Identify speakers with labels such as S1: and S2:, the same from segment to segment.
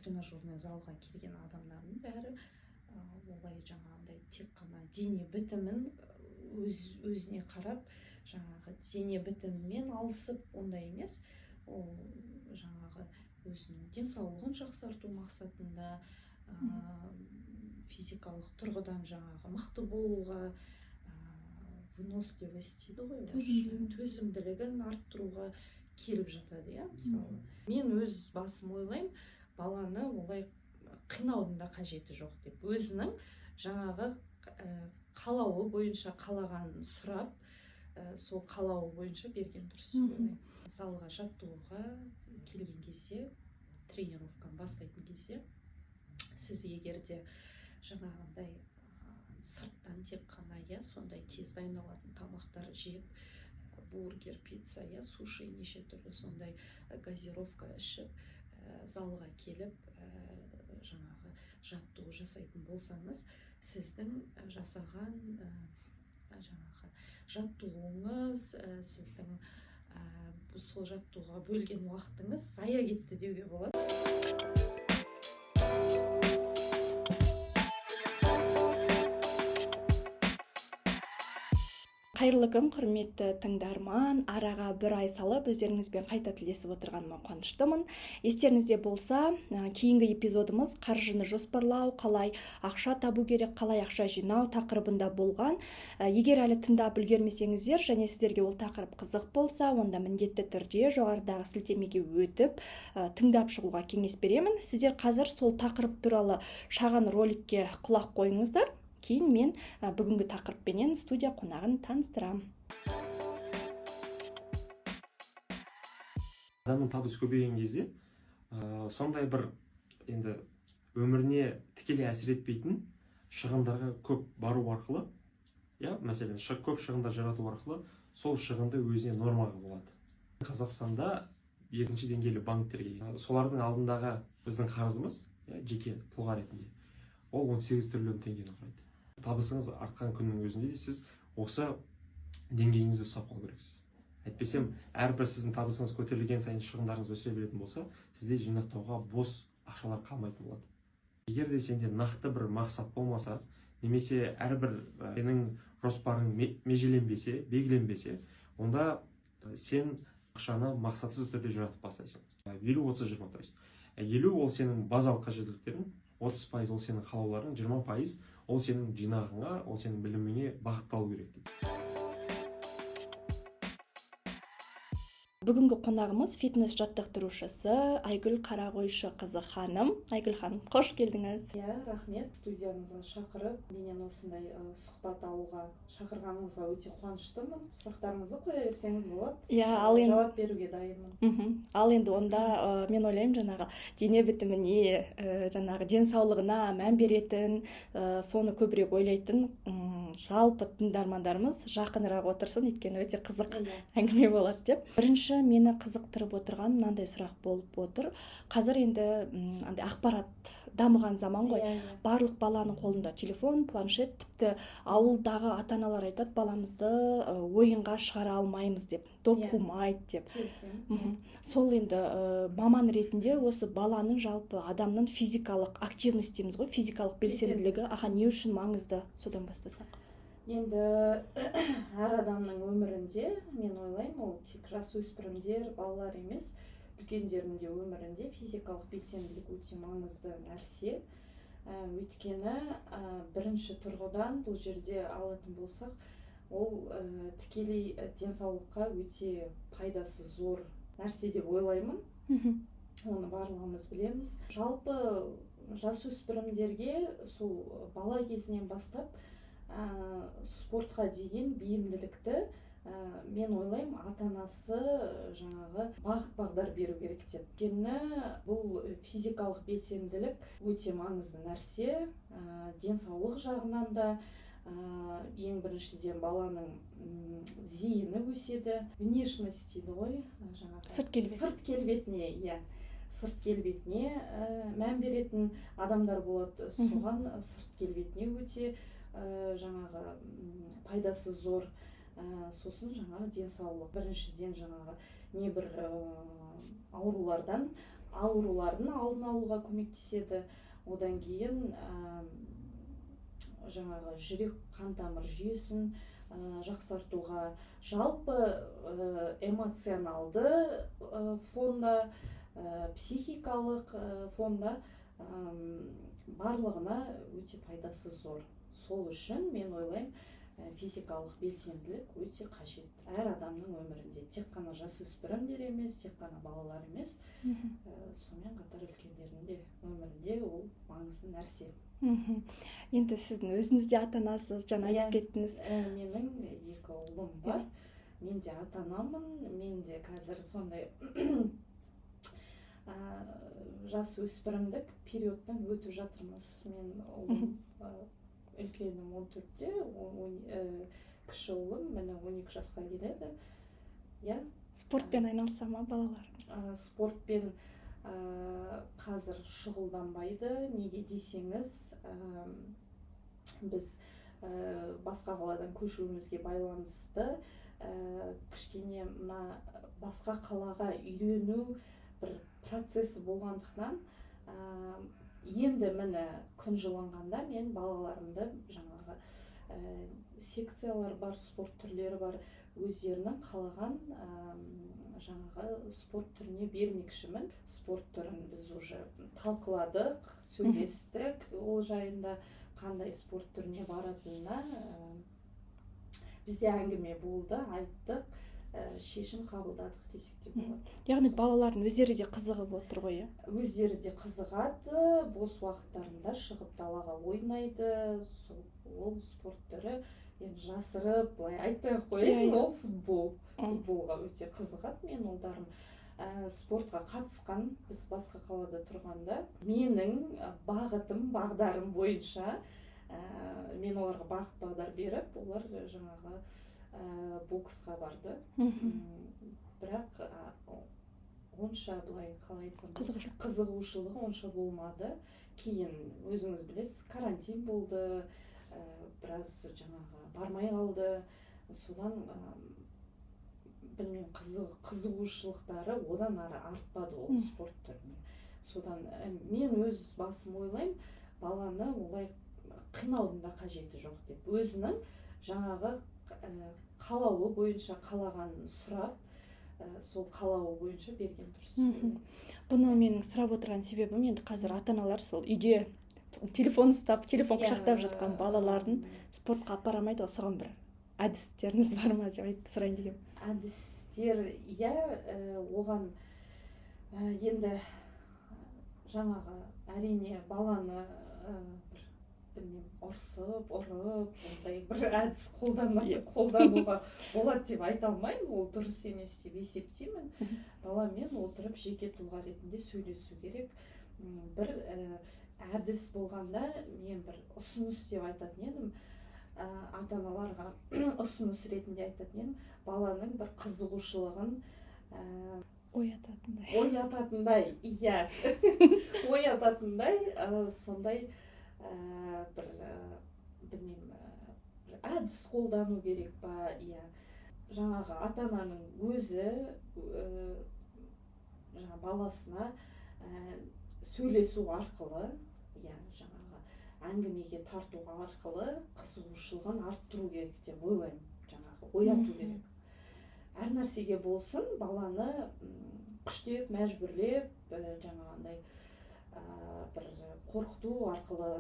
S1: тренажерный залға келген адамдардың бәрі олай жаңағындай тек қана дене бітімін өзіне қарап жаңағы дене бітімімен алысып ондай емес, ол жаңағы өзінің денсаулығын жақсарту мақсатында физикалық тұрғыдан жаңағы мықты болуға, выносливость дейді ғой, төзімділігін арттыруға келіп жатады. Мысалы, мен өз басым ойлаймын, баланы олай қинаудың да қажеті жоқ деп. Өзінің жаңағы қалауы бойынша қалағанын сұрап, сол қалауы бойынша берген дұрыс. Залға жаттығуға келген кезде, тренировканы бастайтын кезде, сіз егерде жаңағындай сырттан тек қана сондай тез дайындалатын тамақтар жеп, бургер, пицца, суши, неше түрлі сондай газировка ішіп, залға келіп, жаңағы жаттығу жасайтын болсаңыз, сіздің жасаған жаңағы жаттығуыңыз, сіздің сол жаттығуға бөлген уақытыңыз зая кетті деуге болады.
S2: Қайырлы күн, құрметті тыңдарман. Араға бір ай салып өздеріңізбен қайта тілдесіп отырғаныма қуаныштымын. Естеріңізде болса, кейінгі эпизодымыз қаржыны жоспарлау, қалай ақша табу керек, қалай ақша жинау тақырыбында болған. Егер әлі тыңдап үлгермесеңіздер және сіздерге ол тақырып қызық болса, онда міндетті түрде жоғарыдағы сілтемеге өтіп тыңдап шығуға кеңес беремін. Сіздер қазір сол тақырып туралы шағын роликке құлақ қойыңыздар. Кейін мен бүгінгі тақырыппенен студия қонағын таныстырам.
S3: Адамның табысы көбейген кезде, сондай бір енді өміріне тікелей әсер етпейтін шығындарға көп бару арқылы, мәселен, көп шығындар жарату арқылы, сол шығынды өзіне нормаға болады. Қазақстанда екінші деңгейлі банктерге, солардың алдындағы біздің қарызымыз, жеке тұлға ретінде, ол 18 триллион теңгені құрайды. Табысыңыз артқан күннің өзінде де сіз осы деңгейіңізді ұстап қалу керексіз. Әйтпесем, әрбір сіздің табысыңыз көтерілген сайын шығындарыңыз өсе беретін болса, сізде жинақтауға бос ақшалар қалмайтын болады. Егер де сенде нақты бір мақсат болмаса, немесе әрбір сенің жоспарың межеленбесе, белгіленбесе, онда сен ақшаны мақсатсыз түрде жаратып бастайсың. 50-30-20, то есть 50 ол сенің базалық қажеттіліктерің, 30% ол сенің қалауларың, 20% ол сенің жинағыңа, ол сенің біліміңе бағытталу керек дейді.
S2: Бүгінгі қонағымыз фитнес жаттықтырушысы Айгүл Қарағойшы қызы ханым. Айгүл ханым, қош келдіңіз.
S1: Рахмет. Студиямызға шақырып, менен осындай сұхбат алуға шақырғаныңызға өте қуаныштымын. Сұрақтарыңызды қоя берсеңіз болады. Жауап беруге дайынмын.
S2: Ал енді онда мен ойлаймын, жаңағы дене бітіміне, жаңағы денсаулығына мән беретін, соны көбірек ойлайтын жалпы тыңдармандарымыз жақынырақ отырсын, өйткені өте қызық әңгіме болады деп. Бірінші мені қызықтырып отырған мынандай сұрақ болып отыр. Қазір енді ақпарат дамыған заман ғой. Барлық баланың қолында телефон, планшет, тіпті ауылдағы ата-аналар айтады, баламызды ойынға шығара алмаймыз деп, доп қумайды деп. Сол енді маман ретінде осы баланың жалпы адамның физикалық активность дейміз ғой, физикалық белсенділігі не үшін маңызды, содан бастасақ.
S1: Енді әр адамның өмірінде, мен ойлаймын, ол тек жасөспірімдер, балалар емес, үлкендердің де өмірінде физикалық белсенділік өте маңызды нәрсе. Өйткені бірінші тұрғыдан бұл жерде алатын болсақ, ол тікелей денсаулыққа өте пайдасы зор нәрсе деп ойлаймын. Оны барлығымыз білеміз. Жалпы жасөспірімдерге сол бала кезінен бастап спортқа деген бейімділікті мен ойлаймын, ата-анасы жаңағы бағыт-бағдар беру керек деп. Өйткені бұл физикалық белсенділік өте маңызды нәрсе. Денсаулық жағынан да ең біріншіден баланың зейіні өседі, внешность дейді ғой,
S2: сырт
S1: келбетіне, сырт келбетіне мән беретін адамдар болады. Соған сырт келбетіне өте жаңағы пайдасы зор. Сосын жаңағы денсаулық. Біріншіден жаңағы небір аурулардан аурулардың алдын алуға көмектеседі. Одан кейін жаңағы жүрек қан тамыр жүйесін жақсартуға, жалпы эмоционалды фонда, психикалық фонда барлығына өте пайдасы зор. Сол үшін мен ойлаймын, физикалық белсенділік өте қажет әр адамның өмірінде, тек қана жасөспірімдер емес, тек қана балалар емес, сонымен қатар үлкендердің де өмірінде ол маңызды нәрсе.
S2: Енді сіздің өзіңіз де ата-анасыз, жаңа айтып кеттіңіз.
S1: Менің 2 ұлым бар, мен де ата-анамын, мен де қазір сондай жасөспірімдік периодтан өтіп жатырмыз. Мен ұлым, үлкенім 14-те, кіші ұлым міне 12 жасқа келеді.
S2: Спортпен айналыса ма балалар?
S1: Спортпен қазір шұғылданбайды. Неге десеңіз, біз басқа қаладан көшуімізге байланысты кішкене мына басқа қалаға үйрену бір процесі болғандықтан, енді міне күн жылынғанда мен балаларымды жаңағы секциялар бар, спорт түрлері бар, өздерінің қалаған жаңағы спорт түріне бермекшімін. Спорт түрін біз уже талқыладық, сөйлестік, ол жайында қандай спорт түріне баратынына бізде әңгіме болды, айттық, шешім қабылдадық десек те болады.
S2: Яғни балалардың өздері де қызығып отыр ғой?
S1: Өздері де қызығады, бос уақыттарында шығып далаға ойнайды. Ол спорт түрі енді жасырып, былай айтпай-ақ қояйын, ол футбол. Футболға өте қызығады мен ұлдарым. Спортқа қатысқан, біз басқа қалада тұрғанда, менің бағдарым бойынша мен оларға бағыт-бағдар беріп, олар жаңағы боксқа барды. Бірақ онша, былай қалай айтсам, қызығушылығы онша болмады. Кейін өзіңіз білесіз, карантин болды, біраз жаңағы бармай қалды. Содан білмеймін, қызығушылықтары одан ары артпады ол спорт түріне. Содан мен өз басым ойлаймын, баланы олай қинаудың да қажеті жоқ деп. Өзінің жаңағы қалауы бойынша қалағанын сұрап, сол қалауы бойынша берген дұрыс.
S2: Бұны менің сұрап отырған себебім, енді қазір ата-аналар сол үйде телефон ұстап, телефон құшақтап жатқан балаларын спортқа апарамайды, соған бір әдістеріңіз бар ма деп сұрайын деген.
S1: Әдістер, оған енді жаңағы әрине баланы ұрсып, ұрып, ондай бір әдіс қолдануға болады деп айта алмаймын, ол дұрыс емес деп есептеймін. Баламен отырып жеке тұлға ретінде сөйлесу керек. Бір әдіс болғанда мен бір ұсыныс деп айтатын едім, ата-аналарға ұсыныс ретінде айтатын едім, баланың бір қызығушылығын оятатындай, сондай бір әдіс қолдану керек па. Жаңағы ата-ананың өзі баласына сөйлесу арқылы, жаңағы әңгімеге тарту арқылы қызығушылығын арттыру керек деп ойлаймын, жаңағы ояту керек. Әр нәрсеге болсын, баланы күштеп, мәжбүрлеп, жаңағындай бір қорқыту арқылы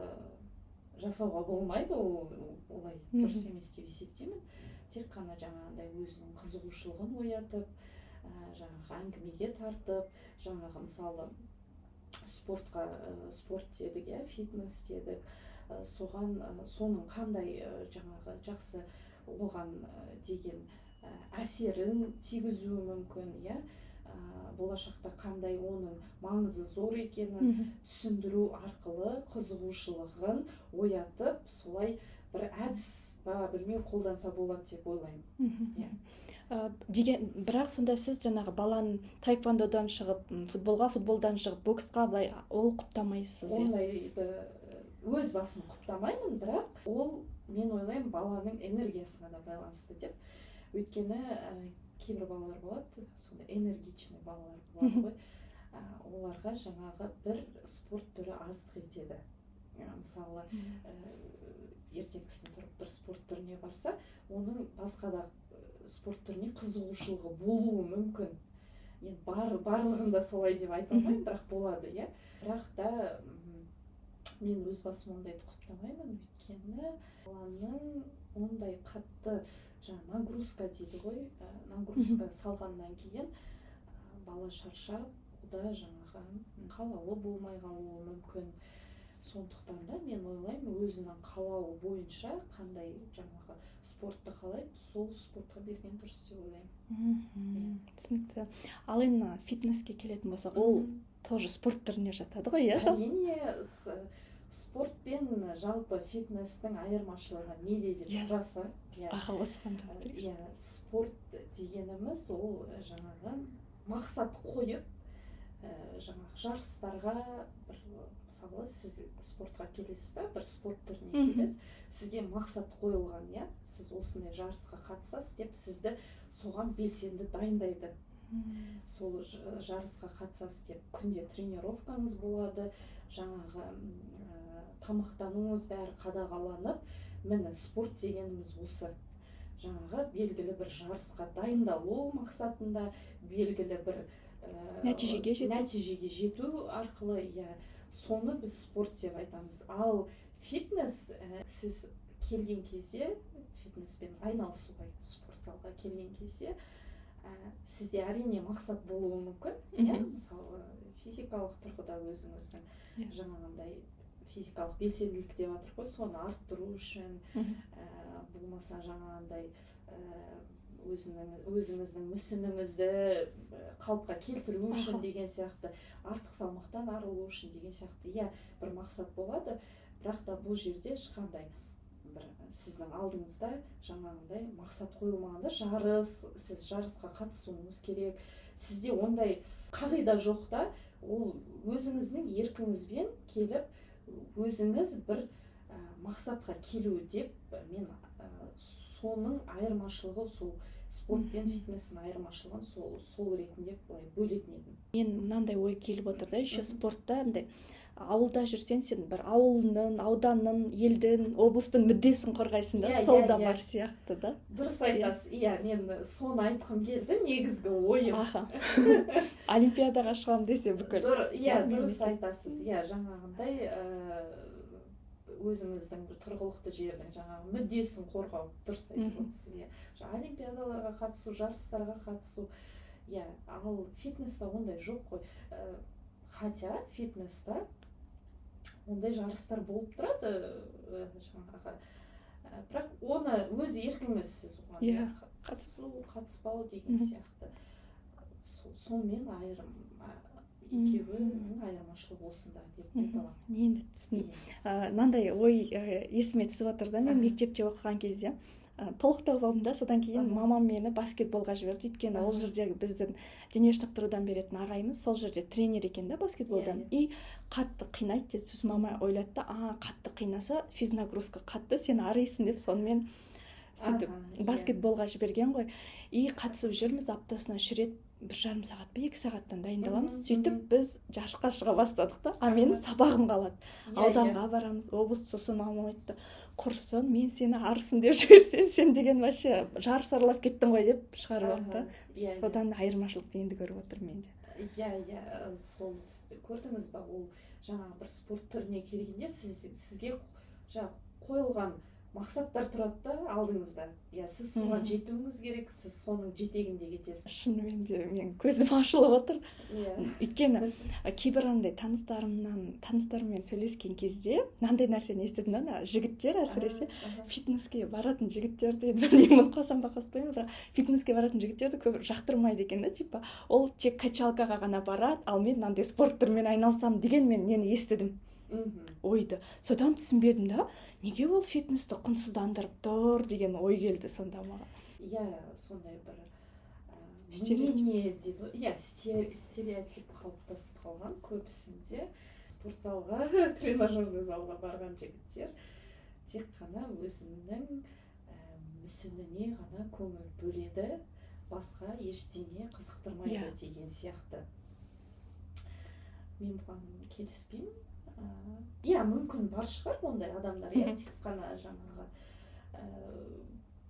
S1: жасауға болмайды, олай дұрыс емес деп есептеймін. Тек қана жаңағындай өзінің қызығушылығын оятып, жаңағы әңгімеге тартып, жаңағы мысалы спорт дедік, фитнес дедік, соның қандай жаңағы жақсы оған деген әсерін тигізуі мүмкін, болашақта қандай оның маңызы зор екенін түсіндіру арқылы қызығушылығын оятып, солай бір әдіс білмей қолданса болады деп ойлаймын.
S2: Бірақ сонда сіз жаңағы баланы таэквондодан шығып футболға, футболдан шығып боксқа, былай ол құптамайсыз?
S1: Ондайды өз басым құптамаймын, бірақ ол мен ойлаймын баланың энергиясына да байланысты деп. Өйткені кейбір балалар болады, сонда энергичный балалар болады ғой. оларға жаңағы бір спорт түрі аздық етеді. Мысалы ертеңгісін тұрып бір спорт түріне барса, оның басқа да спорт түріне қызығушылығы болуы мүмкін. Енді барлығында солай деп айта алмаймын, бірақ болады, иә. Бірақ та мен өз басым ондайды құптамаймын, өйткені баланың ондай қатты нагрузка дейді ғой, нагрузка салғаннан кейін бала шаршап, ода жаңағы қалауы болмай қалуы мүмкін. Сондықтан да мен ойлаймын, өзінің қалауы бойынша қандай жаңағы спортты қалайды, сол спортқа берген дұрыс деп ойлаймын.
S2: Түсінікті. Ал енді фитнеске келетін болсақ, ол тоже спорт түріне жатады ғой, иә?
S1: Әрине, спорт пен жалпы фитнестің айырмашылығы неде деп сұраса,
S2: осыған жауап берейік.
S1: Спорт дегеніміз ол жаңағы мақсат қойып, жаңағы жарыстарға, мысалы сіз спортқа келесіз да, бір спорт түріне келесіз, сізге мақсат қойылған, иә, сіз осындай жарысқа қатысасыз деп сізді соған белсенді дайындайды. Сол жарысқа қатысасыз деп күнде тренировкаңыз болады, жаңағы тамақтануыңыз бәрі қадағаланып, міне спорт дегеніміз осы. Жаңағы белгілі бір жарысқа дайындалу мақсатында, белгілі бір нәтижеге жету арқылы, соны біз спорт деп айтамыз. Ал фитнес, сіз келген кезде, фитнеспен айналысуға, спортзалға келген кезде, сізде әрине мақсат болуы мүмкін, мысалы физикалық тұрғыда өзіңіздің жаңағындай физикалық белсенділік деп жатыр ғой, соны арттыру үшін, болмаса жаңағындай өзіңіздің мүсініңізді қалыпқа келтіру үшін деген сияқты, артық салмақтан арылу үшін деген сияқты, бір мақсат болады. Бірақ та бұл жерде ешқандай бір сіздің алдыңызда жаңағындай мақсат қойылмағанда, сіз жарысқа қатысуыңыз керек. Сізде ондай қағида жоқ та, ол өзіңіздің еркіңізбен келіп, өзіңіз бір мақсатқа келу деп, мен соның айырмашылығы, сол спорт пен фитнестің айырмашылығын сол ретінде бөлетін едім.
S2: Мен мынандай ой келіп отыр да, еще спортта ауылда жүрсең, сен бір ауылның, ауданның, елдің, облыстың мүддесін қорғайсың да, сол да бар сияқты да.
S1: Дұрыс айтасыз. Мен соны айтқым келді, негізгі ойым.
S2: Олимпиадаға шығам десе бүкіл.
S1: Дұрыс айтасыз. Жаңағындай өзіңіздің тұрғылықты жердің жаңағы мүддесін қорғау, дұрыс айтып отырсыз. Олимпиадаларға қатысу, жарыстарға қатысу, ал фитнеста ондай жоқ қой. Хотя фитнеста ондай жарыстар болып тұрады, жаңағы, бірақ оны өз еркіңіз, сіз оған қатысу, қатыспау деген сияқты. Сонымен екеуінің айырмашылығы осында деп айта аламын.
S2: Енді түсіндім. Мынандай ой есіме түсіп отыр да, мен мектепте оқыған кезде толықтау болдым да, содан кейін мамам мені баскетболға жіберді, өйткені ол жердегі біздің дене шынықтырудан беретін ағайымыз сол жерде тренер екен да баскетболдан, и қатты қинайды деді. Сосын мама ойлады да, қатты қинаса физнагрузка қатты, сен арисың деп, сонымен сөйтіп баскетболға жіберген ғой. И қатысып жүрміз, аптасына 3 рет 1,5 сағат па 2 сағаттан дайындаламыз. Сөйтіп біз жарысқа шыға бастадық та, менің сабағым қалады. Ауданға барамыз, облыс. Сосын мамам айтты, құрсын, мен сені арысын деп жіберсем, сен деген вообще жарыс аралап кеттің ғой деп шығарып отты. Содан айырмашылықты енді көріп отырмын менде.
S1: Сол көрдіңіз ба, ол жаңағы бір спорт түріне келгенде сізге қойылған мақсаттар тұрады да алдыңызда. Сіз соған жетуіңіз керек, сіз соның жетегінде кетесіз.
S2: Шынымен де мен көзім ашылып отыр. Өйткені кейбір андай таныстарыммен сөйлескен кезде мынандай нәрсені естідім да, жігіттер әсіресе фитнеске баратын жігіттерді, білмеймін қосам ба қоспаймын, бірақ фитнеске баратын жігіттерді көп жақтырмайды екен да, типа ол тек качалкаға ғана барады, ал мен мынандай спорт түрімен айналысам деген мен нені естідім. Ойды. Содан түсінбедім да, неге ол фитнесті құнсыздандырып тұр деген ой келді сонда маған.
S1: Сондай бір стереотип қалыптасып қалған көбісінде. Спортзалға, тренажерный залға барған жігіттер тек қана өзінің мүсініне ғана көңіл бөледі, басқа ештеңе қызықтырмайды деген сияқты. мен бұған келіспеймін. Иә, мүмкін бар шығар ондай адамдар, иә, тек қана жаңағы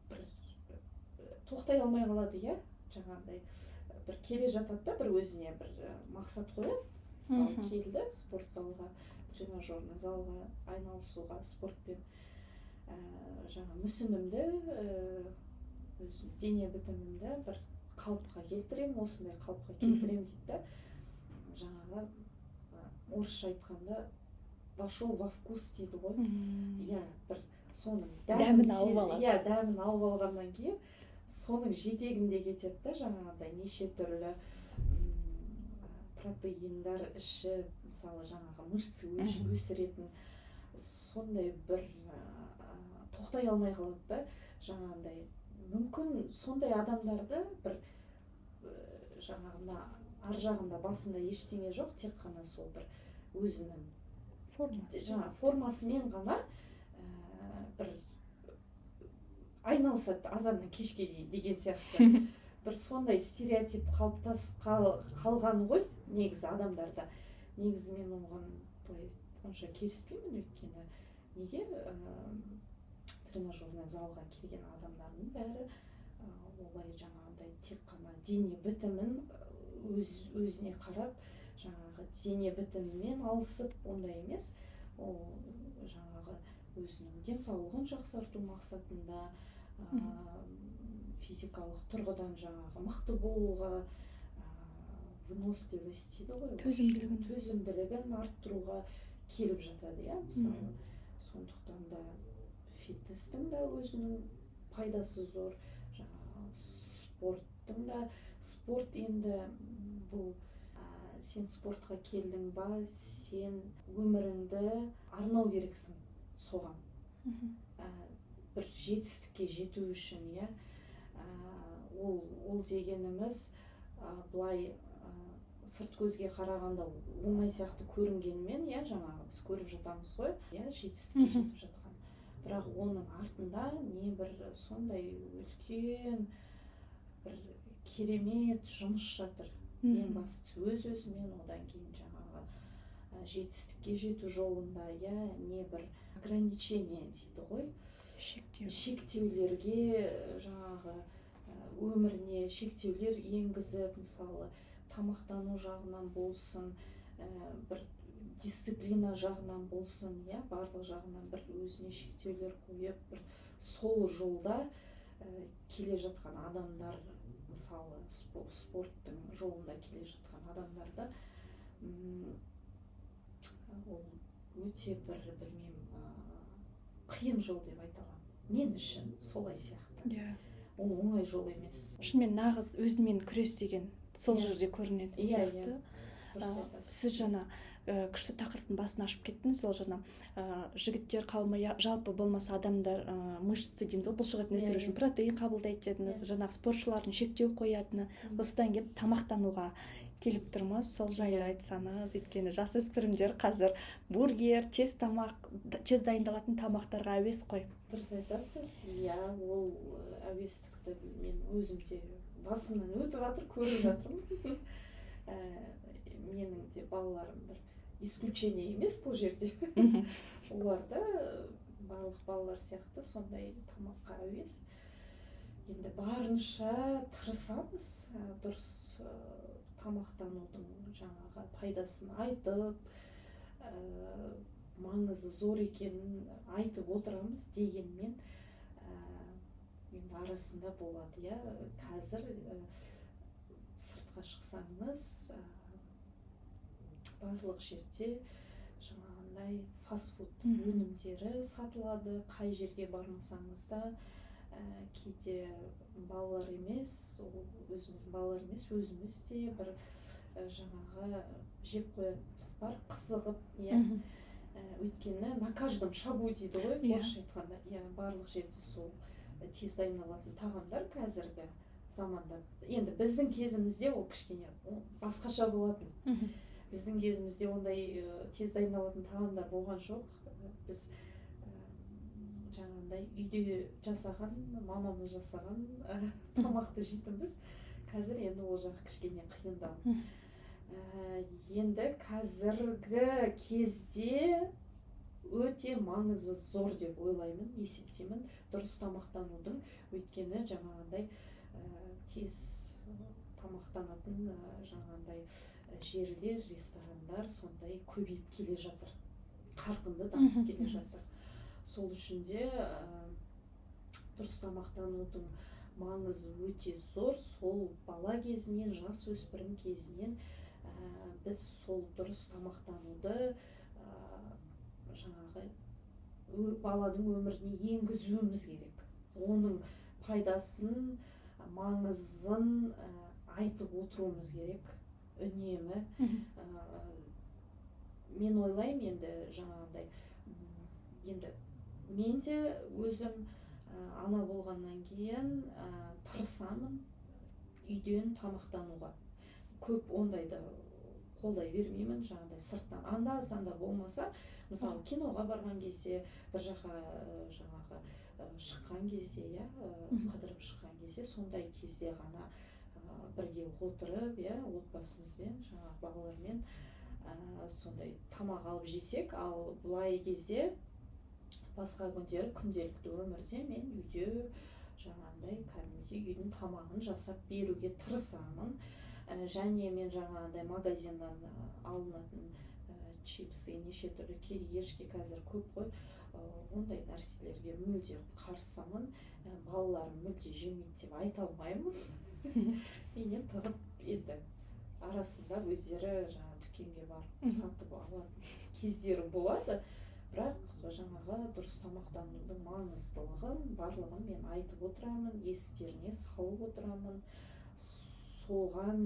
S1: бір тоқтай алмай қалады, иә, жаңағыдай бір келе жатады да, бір өзіне бір мақсат қояды. Мысалы, келді спорт залға, тренажерный залға айналысуға, спортпен жаңа мүсінімді, өзім дене бітімімді бір қалыпқа келтіремін, осындай қалыпқа келтіремін дейді да. Жаңағы орысша айтқанда вошел во вкус дейді ғой. Иә, бір соның
S2: дәмін алып алады.
S1: Иә, дәмін алып алғаннан кейін соның жетегінде кетеді да, жаңағыдай неше түрлі протеиндар ішіп, мысалы жаңағы мышцы өсіретін сондай бір тоқтай алмай қалады да, жаңағыдай мүмкін сондай адамдарды бір жаңағына ар жағында басында ештеңе жоқ, тек қана сол бір өзінің формасымен ғана бір айналысады азаннан кешке дейін деген сияқты. Бір сондай стереотип қалыптасып қалған ғой негізі адамдарда. Негізі мен оған онша келіспеймін, өйткені неге тренажерный залға келген адамдардың бәрі олай жаңағыдай тек қана дене бітімін өзіне қарап, жаңағы дене бітімімен алысып, ондай емес. Ол жаңағы өзінің денсаулығын жақсарту мақсатында, физикалық тұрғыдан жаңағы мықты болуға, выносливость дейді ғой, төзімділігін арттыруға келіп жатады, иә, мысалы. Сондықтан да фитнестің да өзінің пайдасы зор, жаңағы спорттың да. Спорт енді бұл сен спортқа келдің ба, сен өміріңді арнау керексің соған. Бір жетістікке жету үшін, иә. Ол дегеніміз былай сырт көзге қарағанда оңай сияқты көрінгенмен, иә, жаңағы біз көріп жатамыз ғой, иә, жетістікке жетіп жатқан. Бірақ оның артында не бір сондай үлкен бір керемет жұмыс жатыр. Ең бастысы өз-өзімен, одан кейін жаңағы жетістікке жету жолында, иә, не бір ограничение дейді ғой. Шектеулерге жаңағы өміріне шектеулер енгізіп, мысалы, тамақтану жағынан болсын, бір дисциплина жағынан болсын, иә, барлық жағынан бір өзіне шектеулер қойып, бір сол жолда келе жатқан адамдар, мысалы, спорттың жолында келе жатқан адамдарда ол өте бір, білмеймін, қиын жол деп айта аламын. Мен үшін солай сияқты. Ол оңай жол емес.
S2: Шынымен нағыз өзімен күрес деген сол жерде көрінетін сияқты. Сіз жаңа күшті тақырыптың басын ашып кеттіңіз, сол жаңа жігіттер қауымы, жалпы болмаса адамдар мышцы дейміз ғой, бұлшықетін өсіру үшін протеин қабылдайды дедіңіз, жаңағы спортшылардың шектеу қоятыны, осыдан келіп тамақтануға келіп тұрмыз. Сол жайлы айтсаңыз, өйткені жасөспірімдер қазір бургер, тез дайындалатын тамақтарға әуес қой.
S1: Дұрыс айтасыз, иә, ол әуестікті мен өзім де басымнан өтіп жатыр, көріп жатырмын. Менің де балаларым бір исключение емес бұл жерде. Олар да барлық балалар сияқты сондай тамаққа әуес. Енді барынша тырысамыз, дұрыс тамақтанудың жаңағы пайдасын айтып, маңызы зор екенін айтып отырамыз, дегенмен енді арасында болады, иә. Қазір сыртқа шықсаңыз, барлық жерде жаңағындай фастфуд өнімдері сатылады, қай жерге бармасаңыз да, кейде балалар емес, өзіміз балалар емес, өзіміз де бір жаңағы жеп қоятынымыз бар, қызығып, иә. Өйткені на каждом шагу дейді ғой, орысша айтқанда, иә, барлық жерде сол тез дайындалатын тағамдар қазіргі заманда. Енді біздің кезімізде ол кішкене басқаша болатын. Біздің кезімізде ондай тез дайындалатын тағамдар болған жоқ. Біз жаңағындай үйде жасаған, мамамыз жасаған тамақты жейтінбіз. Қазір енді ол жағы кішкене қиындау. Енді қазіргі кезде өте маңызы зор деп ойлаймын, есептеймін дұрыс тамақтанудың. Өйткені жаңағындай тез тамақтанатын жаңағындай жерлер, ресторандар сондай көбейіп келе жатыр, қарқынды дамып келе жатыр. Сол үшін де дұрыс тамақтанудың маңызы өте зор. Сол бала кезінен, жас өспірім кезінен біз сол дұрыс тамақтануды жаңағы баланың өміріне енгізуіміз керек. Оның пайдасын, маңызын айтып отыруымыз керек үнемі. Мен ойлаймын енді жаңағыдай, енді мен де өзім ана болғаннан кейін тырысамын үйден тамақтануға. Көп ондайды қолдай бермеймін, жаңағыдай сырттан анда-санда болмаса, мысалы киноға барған кезде, бір жаққа жаңағы шыққан кезде, қыдырып шыққан кезде, сондай кезде ғана бірге отырып, отбасымызбен, жаңағы балалармен сондай тамақ алып жесек. Ал былай кезде басқа күндері, күнделікті өмірде мен үйде жаңағындай кәдімгідей үйдің тамағын жасап беруге тырысамын. Және мен жаңағындай магазиннан алынатын чипсы, неше түрлі кириешки қазір көп қой, ондай нәрселерге мүлде қарсымын. Балаларым мүлде жемейді деп айта алмаймын. Менен тығып енді арасында өздері жаңағы дүкенге барып сатып алатын кездері болады. Бірақ жаңағы дұрыс тамақтанудың маңыздылығын барлығын мен айтып отырамын, естеріне салып отырамын. Соған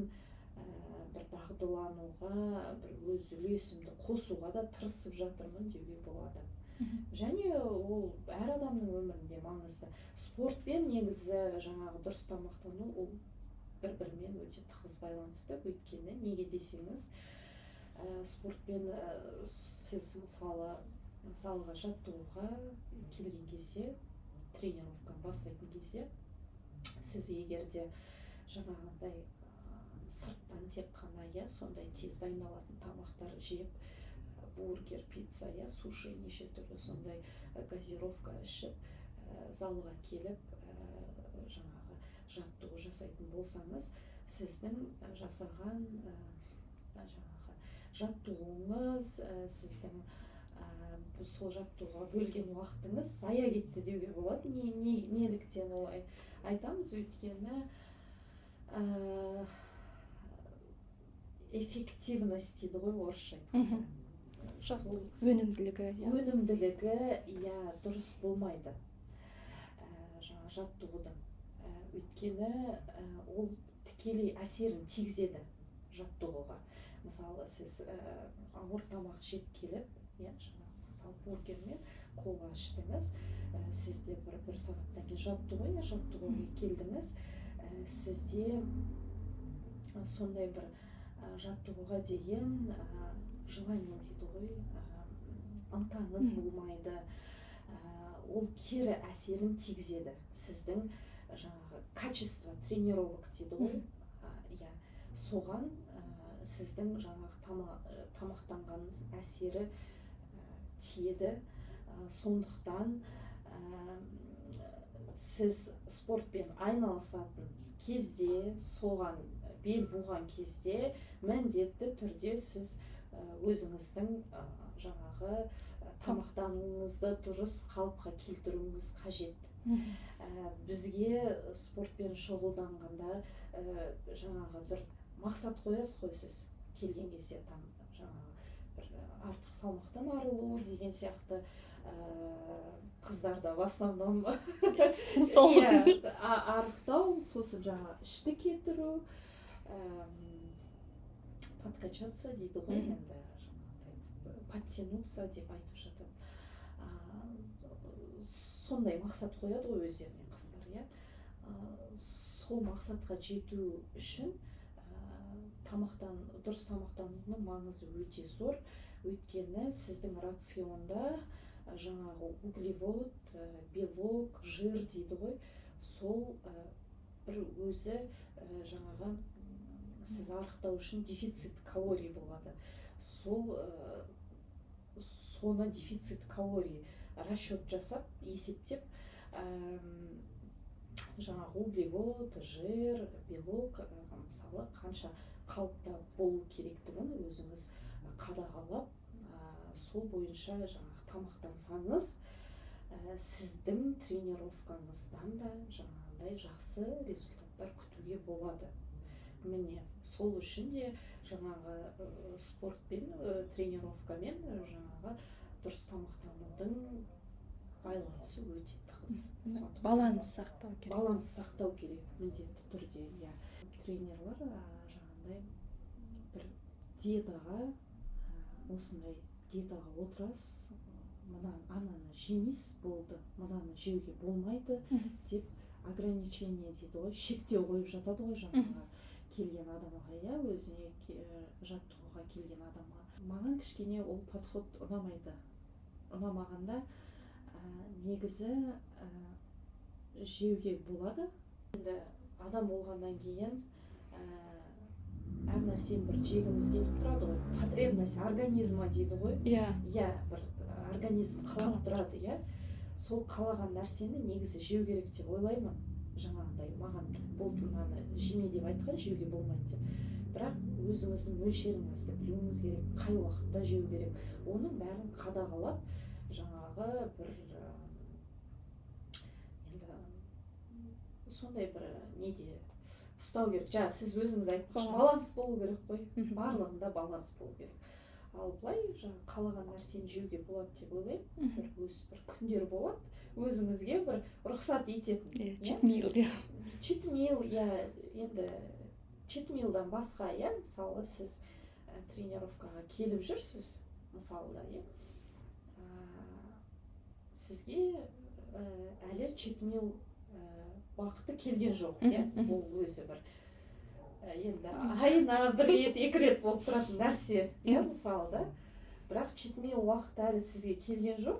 S1: бір дағдылануға, бір өз үлесімді қосуға да тырысып жатырмын деуге болады. Және ол әр адамның өмірінде маңызды. Спортпен негізі жаңағы дұрыс тамақтану ол бір-бірімен өте тығыз байланысты. Өйткені неге десеңіз, спортпен сіз мысалы залға жаттығуға келген кезде, тренировканы бастайтын кезде, сіз егерде жаңағындай сырттан тек қана сондай тез дайындалатын тамақтар жеп, бургер, пицца, суши, неше түрлі сондай газировка ішіп, залға келіп жаңағы жаттығу жасайтын болсаңыз, сіздің жасаған жаңағы жаттығуыңыз, сіздің сол жаттығуға бөлген уақытыңыз зая кетті деуге болады. Неліктен олай айтамыз? Өйткені эффективность дейді ғой орысша айтқанда. Өнімділігі дұрыс болмайды жаңа жаттығудың. Өйткені ол тікелей әсерін тигізеді жаттығуға. Мысалы сіз ауыр тамақ жеп келіп, мысалы бургер мен кола іштіңіз, сізде бір сағаттан кейін жаттығуға келдіңіз, сізде сондай бір жаттығуға деген желание дейді ғой, ынтаңыз болмайды, ол кері әсерін тигізеді. Сіздің жаңағы качество тренировок дейді ғой, соған сіздің жаңағы тамақтанғаныңыз әсері тиеді. Сондықтан сіз спортпен айналысатын кезде, соған бел буған кезде міндетті түрде сіз өзіңіздің жаңағы тамақтануыңызды дұрыс қалыпқа келтіруіңіз қажет. Бізге спортпен шұғылданғанда жаңағы бір мақсат қоясыз ғой сіз келген кезде, жаңағы бір артық салмақтан арылу деген сияқты, қыздарда в основном арықтау, сосын жаңа ішті кетіру, подкачаться дейді ғой, енді подтянуться деп айтып жатыр. Сондай мақсат қояды ғой өздеріне қыздар. Сол мақсатқа жету үшін дұрыс тамақтанудың маңызы өте зор. Өйткені сіздің рационда жаңағы углевод, белок, жир дейді ғой, сол бір өзі жаңағы сіз арықтау үшін дефицит калорий болады. Соны дефицит калорий расчет жасап, есептеп, жаңағы углевод, жир, белок, мысалы қанша қалыпта болу керектігін өзіңіз қадағалап, сол бойынша жаңағы тамақтансаңыз, сіздің тренировкаңыздан да жаңағындай жақсы результаттар күтуге болады. Міне, сол үшін де жаңағы спортпен, тренировкамен жаңағы дұрыс тамақтанудың байланысы өте тығыз.
S2: Баланс сақтау керек.
S1: Баланс сақтау керек, міндетті түрде. Тренерлар жаңағындай бір диетаға, осындай диетаға отырасыз, ананы жемейсіз болды, мынаны жеуге болмайды деп ограничение дейді ғой, шектеу қойып жатады ғой жаңағы келген адамға, өзіне жаттығуға келген адамға. Маған кішкене ол подход ұнамайды. Ұнамағанда негізі жеуге болады. Енді адам болғаннан кейін әр нәрсені бір жегіміз келіп тұрады ғой. Потребность организма дейді ғой. Бір организм қалап тұрады, сол қалаған нәрсені негізі жеу керек деп ойлаймын. Жаңағындай маған болды мынаны жеме деп айтқан, жеуге болмайды деп. Бірақ өзіңіздің мөлшеріңізді білуіңіз керек, қай уақытта жеу керек. Оның бәрін қадағалап, жаңағы бір сондай бір неде ұстау керек. Сіз өзіңіз айтпақшы, баланс болу керек қой. Барлығында баланс болу керек. Ал былай қалаған нәрсені жеуге болады деп ойлаймын. Бір күндер болады, өзіңізге бір рұқсат ететін. Чит мил, енді чит милдан басқа, мысалы сіз тренировкаға келіп жүрсіз, мысалы, сізге әлі чит мил уақыты келген жоқ, ол өзі бір енді айына бір рет, екі рет болып тұратын нәрсе, мысалы да. Бірақ чит мил уақыты әлі сізге келген жоқ.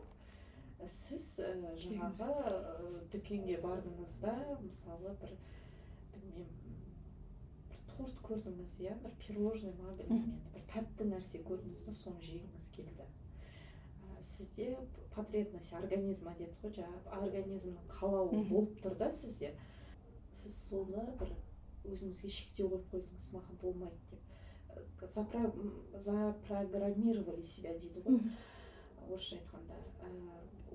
S1: Сіз жаңағы дүкенге бардыңызда, мысалы бір торт көрдіңіз, бір пирожный ма, бір тәтті нәрсе көрдіңіз, соны жегіңіз келді. Сізде потребность организма деді ғой, организмнің қалауы болып тұр да сізде. Сіз соны бір өзіңізге шектеу қойып қойдыңыз, маған болмайды деп. Запрограммировали себя дейді ғой. Орысша айтқанда,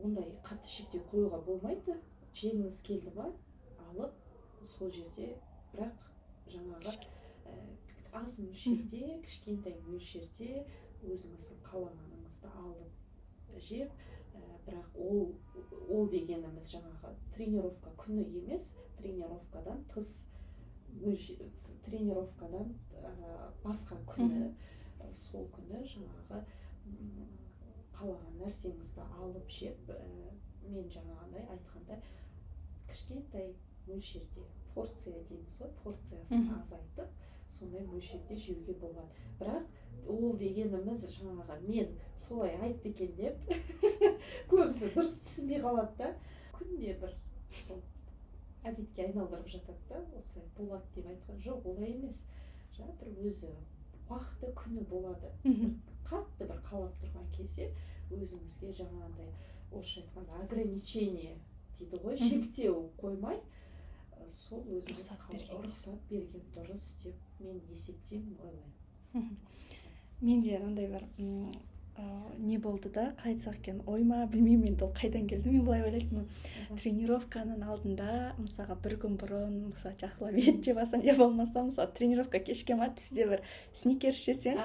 S1: ондай қатты шектеу қоюға болмайды. Жеңіңіз келді ма, алып, сол жерде, бірақ жаңағы аз мөлшерде, кішкентай мөлшерде өзіңіздің қалағаныңызды алып жеп, бірақ ол дегеніміз жаңағы тренировка күні емес, тренировкадан тыс, тренировкадан басқа күні, сол күні жаңағы қалаған нәрсеңізді алып жеп, мен жаңағындай айтқанда кішкентай мөлшерде, порция дейміз ғой, порциясын азайтып, сондай мөлшерде жеуге болады. Бірақ ол дегеніміз жаңағы мен солай айтты екен деп көбісі дұрыс түсінбей қалады да, күнде бір сол әдетке айналдырып жатады да, осылай болады деп айтқан жоқ, олай емес. Бір өзі уақыты күні болады. Қатты бір қалап тұрған кезде өзіңізге жаңағындай орысша айтқанда ограничение дейді ғой, шектеу қоймай, сол өзіңіз рұқсат берген дұрыс деп мен есептеймін, ойлаймын.
S2: Менде андай бір не болды да, қалай айтсақ екен, ойма, білмеймін енді ол қайдан келді. Мен былай ойлайтынмын, тренировканың алдында, мысалға бір күн бұрын, мысалы жақсылап ет жеп алсам, я болмаса, мысалы тренировка кешке ма, түсте бір сникерс жесең,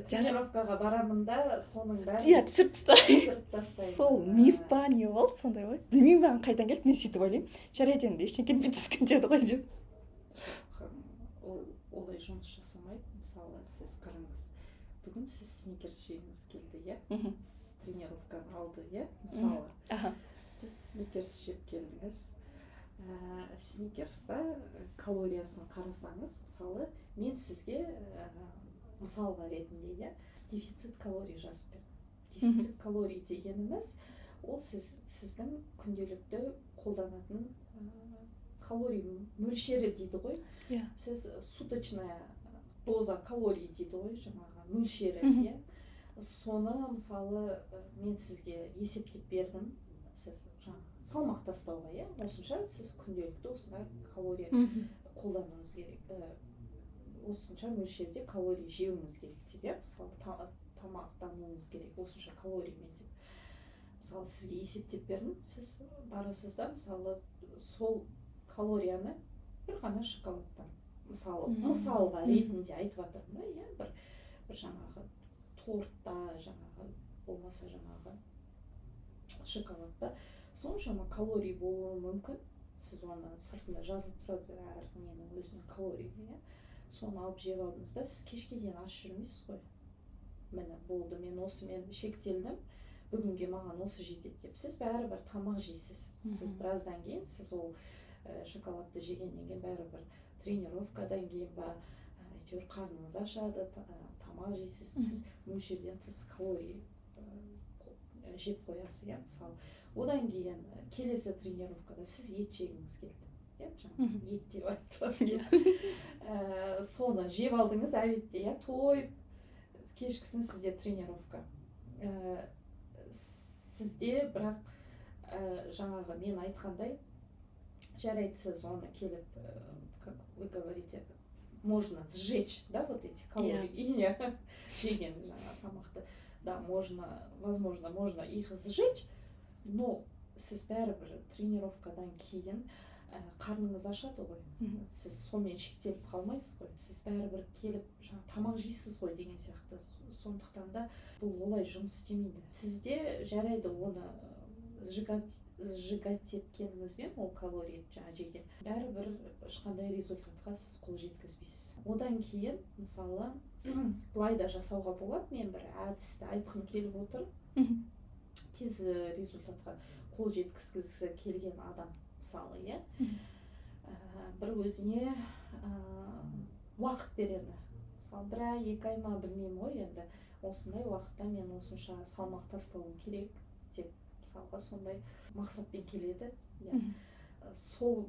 S1: тренировкаға барамын да, соның бәрін
S2: түсіріп тастаймын. Сол миф па, не болды, сондай ғой. Білмеймін баған қайдан келді, мен сөйтіп ойлаймын. Жарайды енді ештеңе кетпей түскен деді ғой деп.
S1: Олай жұмыс жасамайды. Мысалы, сіз қараңыз, бүгін сіз сникерс жегіңіз келді, тренировканы алды, мысалы, сіз сникерс жеп келдіңіз. Сникерста калориясын қарасаңыз, мысалы, мен сізге мысалға ретінде дефицит калорий жазып бердім. Дефицит калорий дегеніміз, ол сіздің күнделікті қолданатын калорий мөлшері дейді ғой.
S2: Иә.
S1: Сіз суточная доза калорий дейді ғой, жаңағы мөлшері, иә. Соны мысалы мен сізге есептеп бердім. Сіз салмақ тастауға, иә, осынша сіз күнделікті осындай калория қолдануыңыз керек, осынша мөлшерде калорий жеуіңіз керек деп, иә, мысалы тамақтануыңыз керек осынша калориймен деп. Мысалы сізге есептеп бердім, сіз барасыз да, мысалы сол калорияны бір ғана шоколадтан, мысалға ретінде айтып жатырмын да, иә, бір жаңағы тортта, жаңағы болмаса жаңағы шоколадта соншама калорий болуы мүмкін. Сіз оны сыртында жазылып тұрады әр ненің өзінің калорийі, иә. Соны алып жеп алдыңыз да, сіз кешке дейін аш жүрмейсіз ғой. Міне болды, мен осымен шектелдім, бүгінге маған осы жетеді деп. Сіз бәрібір тамақ жейсіз. Сіз біраздан кейін, сіз ол шоколадты жегеннен кейін бәрібір тренировкадан кейін ба, әйтеуір қарныңыз ашады, тамақ жейсіз, сіз мөлшерден тыс калорий жеп қоясыз, иә, мысалы. Одан кейін келесі тренировкада сіз ет жегіңіз келді, иә, жаңағы ет деп айтып соны жеп алдыңыз, әбетте, иә, тойып, кешкісін сізде тренировка. Сізде бірақ жаңағы мен айтқандай, жарайды сіз оны келіп, как вы говорите, можно сжечь, да, вот эти калории, жеген жаңағы тамақты. Да, возможно, можно их сжечь, но сіз бәрібір тренировкадан кейін қарныңыз ашады ғой. Сіз сонымен шектеліп қалмайсыз ғой. Сіз бәрібір келіп тамақ жейсіз ғой деген сияқты. Сондықтан да бұл олай жұмыс істемейді. Сізде жарайды оны сжигать еткеніңізбен ол калорий жаңа жеген, бәрібір ешқандай результатқа сіз қол жеткізбейсіз. Одан кейін мысалы былай да жасауға болады, мен бір әдісті айтқым келіп отыр. Тез результатқа қол жеткізгісі келген адам мысалы, иә, бір өзіне уақыт береді. Мысалы бір ай, 2 ай ма білмеймін ғой, енді осындай уақытта мен осынша салмақ тастауым керек деп мысалға сондай мақсатпен келеді. Сол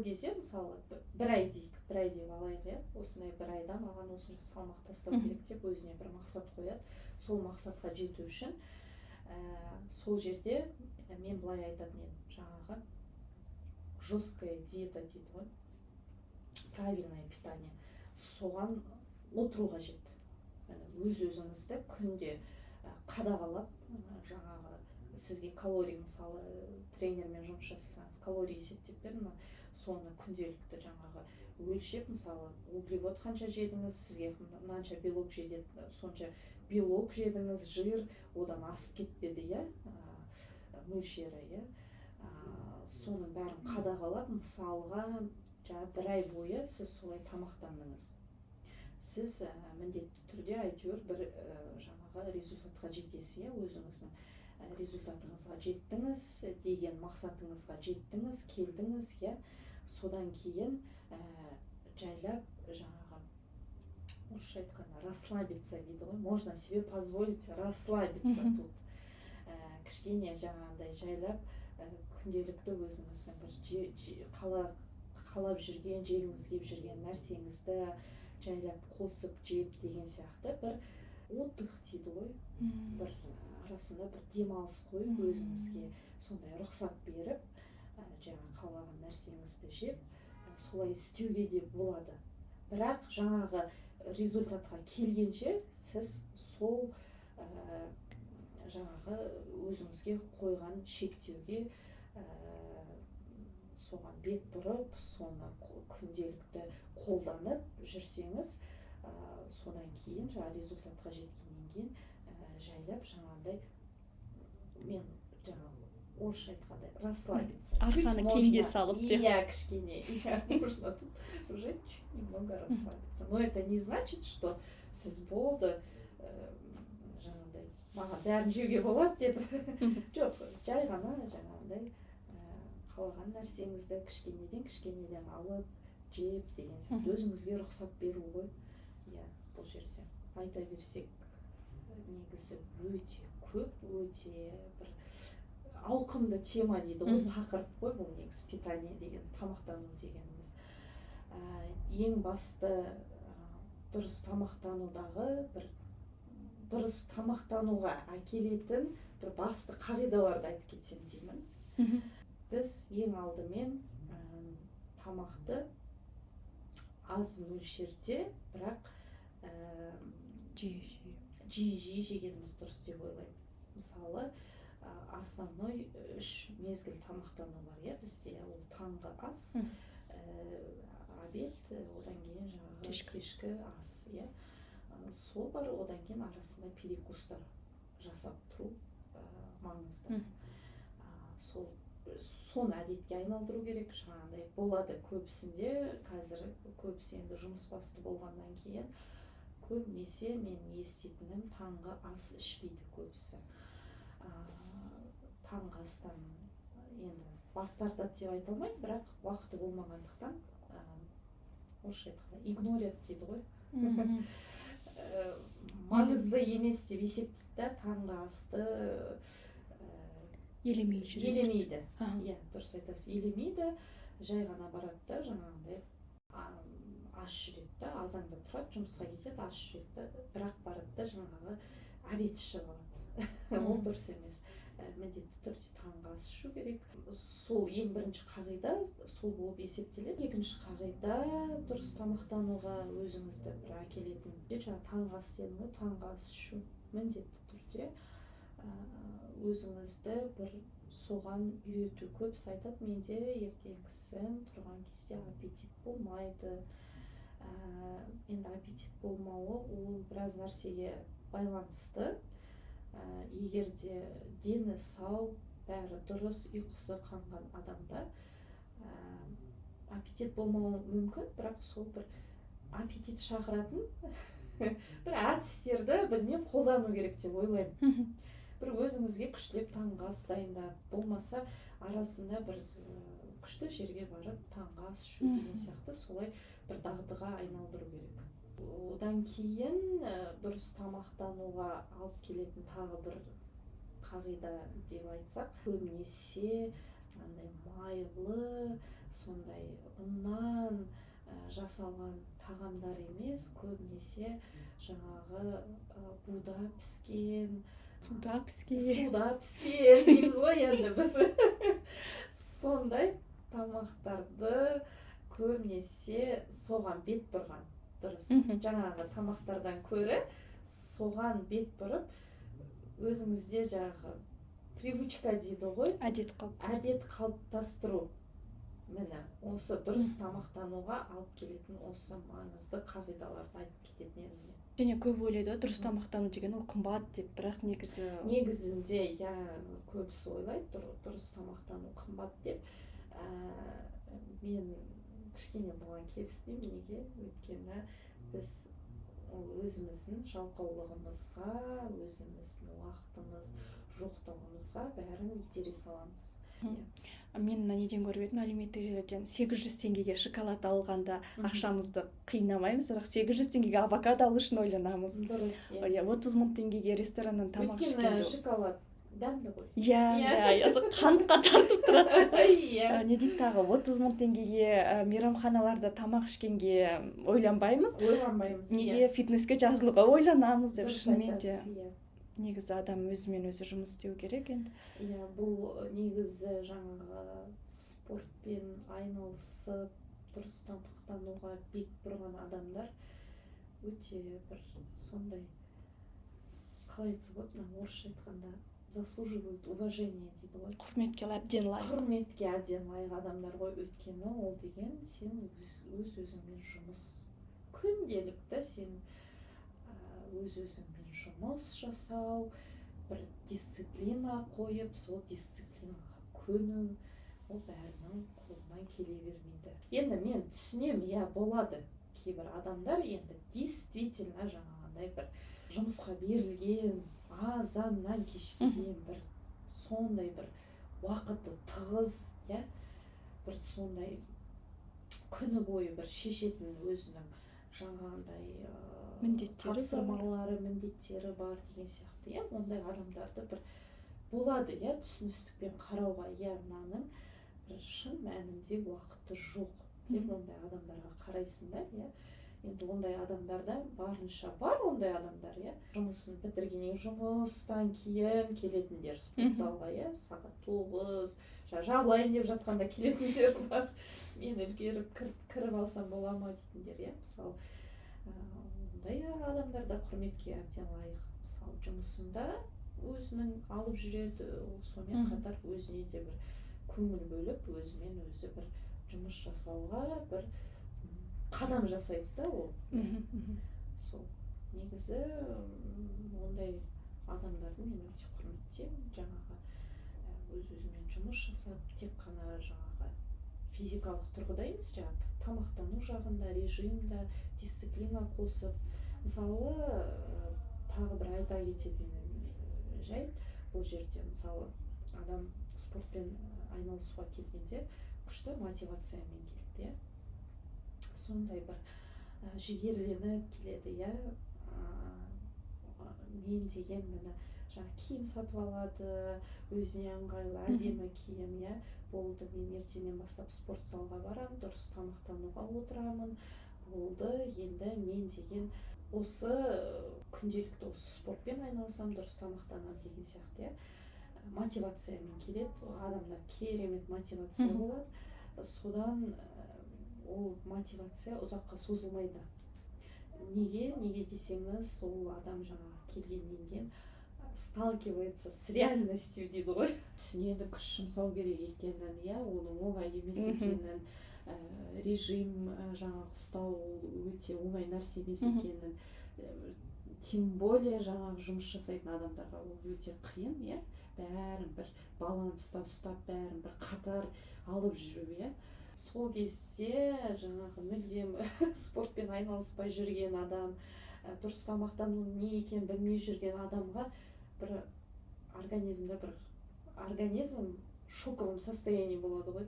S1: кезде мысалы бір ай дейік, бір ай деп алайық, иә, осындай бір айда маған осынша салмақ тастау керек деп өзіне бір мақсат қояды. Сол мақсатқа жету үшін сол жерде мен былай айтатын едім, жаңағы жесткая диета дейді ғой, правильное питание, соған отыру қажет. Өз-өзіңізді күнде қадағалап, жаңағы сізге калорий, мысалы тренермен жұмыс жасасаңыз, калорий есептеп берді, соны күнделікті жаңағы өлшеп, мысалы углевод қанша жедіңіз, сізге мынанша белок жеді, сонша белок жедіңіз, жир одан асып кетпеді, иә, мөлшері, иә. Соның бәрін қадағалап, мысалға жаңа бір ай бойы сіз солай тамақтандыңыз. Сіз міндетті түрде әйтеуір бір жаңағы результатқа жетесіз, иә, өзіңіздің результатыңызға жеттіңіз, деген мақсатыңызға жеттіңіз, келдіңіз, иә. Содан кейін жайлап жаңағы орысша айтқанда расслабиться дейді ғой, можно себе позволить расслабиться тут. Кішкене жаңағындай жайлап күнделікті өзіңіздің бір қалап жүрген, жегіңіз келіп жүрген нәрсеңізді жайлап қосып жеп деген сияқты бір отдых дейді ғой, бір арасында бір демалыс қойып өзіңізге сондай рұқсат беріп, жаңа қалаған нәрсеңізді жеп, солай істеуге де болады. Бірақ жаңағы результатқа келгенше сіз сол жаңағы өзіңізге қойған шектеуге соған бет бұрып, соны күнделікті қолданып жүрсеңіз, содан кейін жаңа результатқа жеткеннен кейін жайлап жаңағындай, мен жаңағы орысша айтқандай расслабиться.
S2: Арқаны кеңге салып деп.
S1: Иә, кішкене, можно тут уже чуть немного расслабиться. Но это не значит, что сіз болды, жаңағындай, маған бәрін жеуге болады деп. Жоқ, жай ғана жаңағындай қалаған нәрсеңізді кішкенеден алып, жеп деген сияқты өзіңізге рұқсат беру ғой. Иә, бұл жерде айта берсек, негізі өте көп, өте бір ауқымды тема дейді ғой, тақырып қой бұл негізі, питание дегеніміз, тамақтану дегеніміз. Ең басты дұрыс тамақтанудағы бір дұрыс тамақтануға әкелетін бір басты қағидаларды айтып кетсем деймін. Біз ең алдымен тамақты аз мөлшерде, бірақ жиі жегеніміз дұрыс деп ойлаймын. Мысалы, основной 3 мезгіл тамақтану бар, иә, бізде ол таңғы ас, обед, одан кейін жаңағы кешкі ас, иә. Сол бар, одан кейін арасында перекустар жасап тұру маңызды. Соны әдетке айналдыру керек. Жаңағыдай болады көбісінде, қазір көбісі енді жұмыс басты болғаннан кейін көбінесе мен еститінім таңғы ас ішпейді көбісі. Таңғы астан енді бас тартады деп айта алмаймын, бірақ уақыты болмағандықтан орысша айтқанда игнорят дейді ғой. Маңызды емес деп есептейді, таңғы асты елемейді. Иә, дұрыс айтасыз, елемейді, жай ғана барады да, жаңағыдай аш жүреді да, азанда тұрады, жұмысқа кетеді, аш жүреді, бірақ барады да жаңағы обед ішіп алады. Ол дұрыс емес. Міндетті түрде таңғы ас ішу керек. Сол ең бірінші қағида сол болып есептеледі. Екінші қағида дұрыс тамақтануға өзіңізді бір әкелетін. Жаңа таңғы ас дедім ғой, таңғы ас ішу міндетті түрде өзіңізді бір соған үйрету. Көбісі айтады, менде ертеңгісін тұрған кезде аппетит болмайды. Енді аппетит болмауы ол біраз нәрсеге байланысты. Егер де дені сау, бәрі дұрыс, ұйқысы қанған адамда аппетит болмауы мүмкін, бірақ сол бір аппетит шақыратын бір әдістерді білмем қолдану керек деп ойлаймын. Бір өзіңізге күштеп таңғы ас дайындап, болмаса арасында бір күшті жерге барып таңғы ас ішу деген сияқты солай бір дағдыға айналдыру керек. Одан кейін дұрыс тамақтануға алып келетін тағы бір қағида деп айтсақ, көбінесе майлы, сондай ұннан жасалған тағамдар емес, көбінесе жаңағы буда піскен, суда піскен дейміз ғой енді біз. Сондай тамақтарды көбінесе соған бет бұрған дұрыс. Жаңағы тамақтардан көрі соған бет бұрып, өзіңізде жаңағы привычка дейді ғой, әдет қалыптастыру. Міне, осы дұрыс тамақтануға алып келетін осы маңызды қағидаларды айтып кететін едім.
S2: Және көп ойлайды, дұрыс тамақтану деген ол қымбат деп, бірақ
S1: негізінде иә, көбісі ойлайды, дұрыс тамақтану қымбат деп. Мен кішкене бұған келіспеймін. Неге? Өйткені біз өзіміздің жалқаулығымызға, өзіміздің уақытымыз жоқтығымызға бәрін итере саламыз.
S2: Мен неден көріп едім, әлеуметтік желіден 800 теңгеге шоколад алғанда ақшамызды қинамаймыз, бірақ 800 теңгеге авокадо алу үшін ойланамыз.
S1: Дұрыс,
S2: 30 мың теңгеге рестораннан тамақ ішкенде.
S1: Өйткені шоколад дәмді ғой.
S2: Иә, қантқа тартып тұрады. Не дейді тағы, 30 мың теңгеге мейрамханаларда тамақ ішкенге ойланбаймыз. Неге фитнеске жазылуға ойланамыз деп, шынымен де. Негізі адам өзімен өзі жұмыс істеу керек енді.
S1: Иә, бұл негізі жаңағы спортпен айналысып, дұрыс тамақтануға бет бұрған адамдар өте бір сондай, қалай айтса болады, орысша айтқанда заслуживают уважения дейді ғой.
S2: Құрметке әбден лайық.
S1: Құрметке әбден лайық адамдар ғой, өйткені ол деген сен өз-өзіңмен жұмыс. Күнделікті сен өз-өзіңмен жұмыс жасау, бір дисциплина қойып, сол дисциплинаға көну, ол бәрінің қолынан келе бермейді. Енді мен түсінем, иә, болады. Кейбір адамдар енді действительно жаңағындай бір жұмысқа берілген, азаннан кешке дейін бір сондай бір уақыты тығыз, иә, бір сондай күні бойы бір шешетін өзінің жаңағындай тапсырмалары, міндеттері бар деген сияқты, иә, ондай адамдарды бір болады, иә, түсіністікпен қарауға, иә, мынаның бір шын мәнінде уақыты жоқ деп ондай адамдарға қарайсың да, иә. Енді ондай адамдарда барынша бар, ондай адамдар, иә. Жұмысын бітіргеннен жұмыстан кейін келетіндер спорт залға, иә, сағат 9, жабылайын деп жатқанда келетіндер бар. Мен үлгеріп кіріп алсам бола ма дейтіндер, иә. Мысалы, ондай адамдар да құрметке әбден лайық. Мысалы, жұмысында өзінің алып жүреді, сонымен қатар өзіне де бір көңіл бөліп, өзімен өзі бір жұмыс жасауға бір қадам жасайды да ол. Сол негізі ондай адамдарды мен өте құрметтеймін. Жаңағы өз-өзімен жұмыс жасап, тек қана жаңағы физикалық тұрғыда емес, жаңағы тамақтану жағында, режимда, дисциплина қосып. Мысалы, тағы бір айта кететін жайт, бұл жерде мысалы адам спортпен айналысуға келгенде күшті мотивациямен келді, иә. Сондай бір жігерленіп келеді, иә. Мен деген міне жаңа киім сатып алады, өзіне ыңғайлы әдемі киім, иә. Болды, мен ертеңнен бастап спорт залға барамын, дұрыс тамақтануға отырамын. Болды, енді мен деген осы күнделікті осы спортпен айналысам, дұрыс тамақтанамын деген сияқты, иә. Мотивациямен келеді, адамда керемет мотивация болады. Содан ол мотивация ұзаққа созылмайды. Неге десеңіз, ол адам жаңа келгеннен кейін сталкивается с реальностью дейді ғой. Түсінеді, күш жұмсау керек екенін, иә, оның оңай емес екенін, режим жаңағы ұстау өте оңай нәрсе емес екенін, тем более жаңағы жұмыс жасайтын адамдарға ол өте қиын, иә. Бәрін бір баланста ұстап, бәрін бір қатар алып жүру, иә. Сол кезде жаңағы мүлдем спортпен айналыспай жүрген адам, дұрыс тамақтанудың не екенін білмей жүрген адамға бір организмде бір организм шоковом состоянии болады ғой.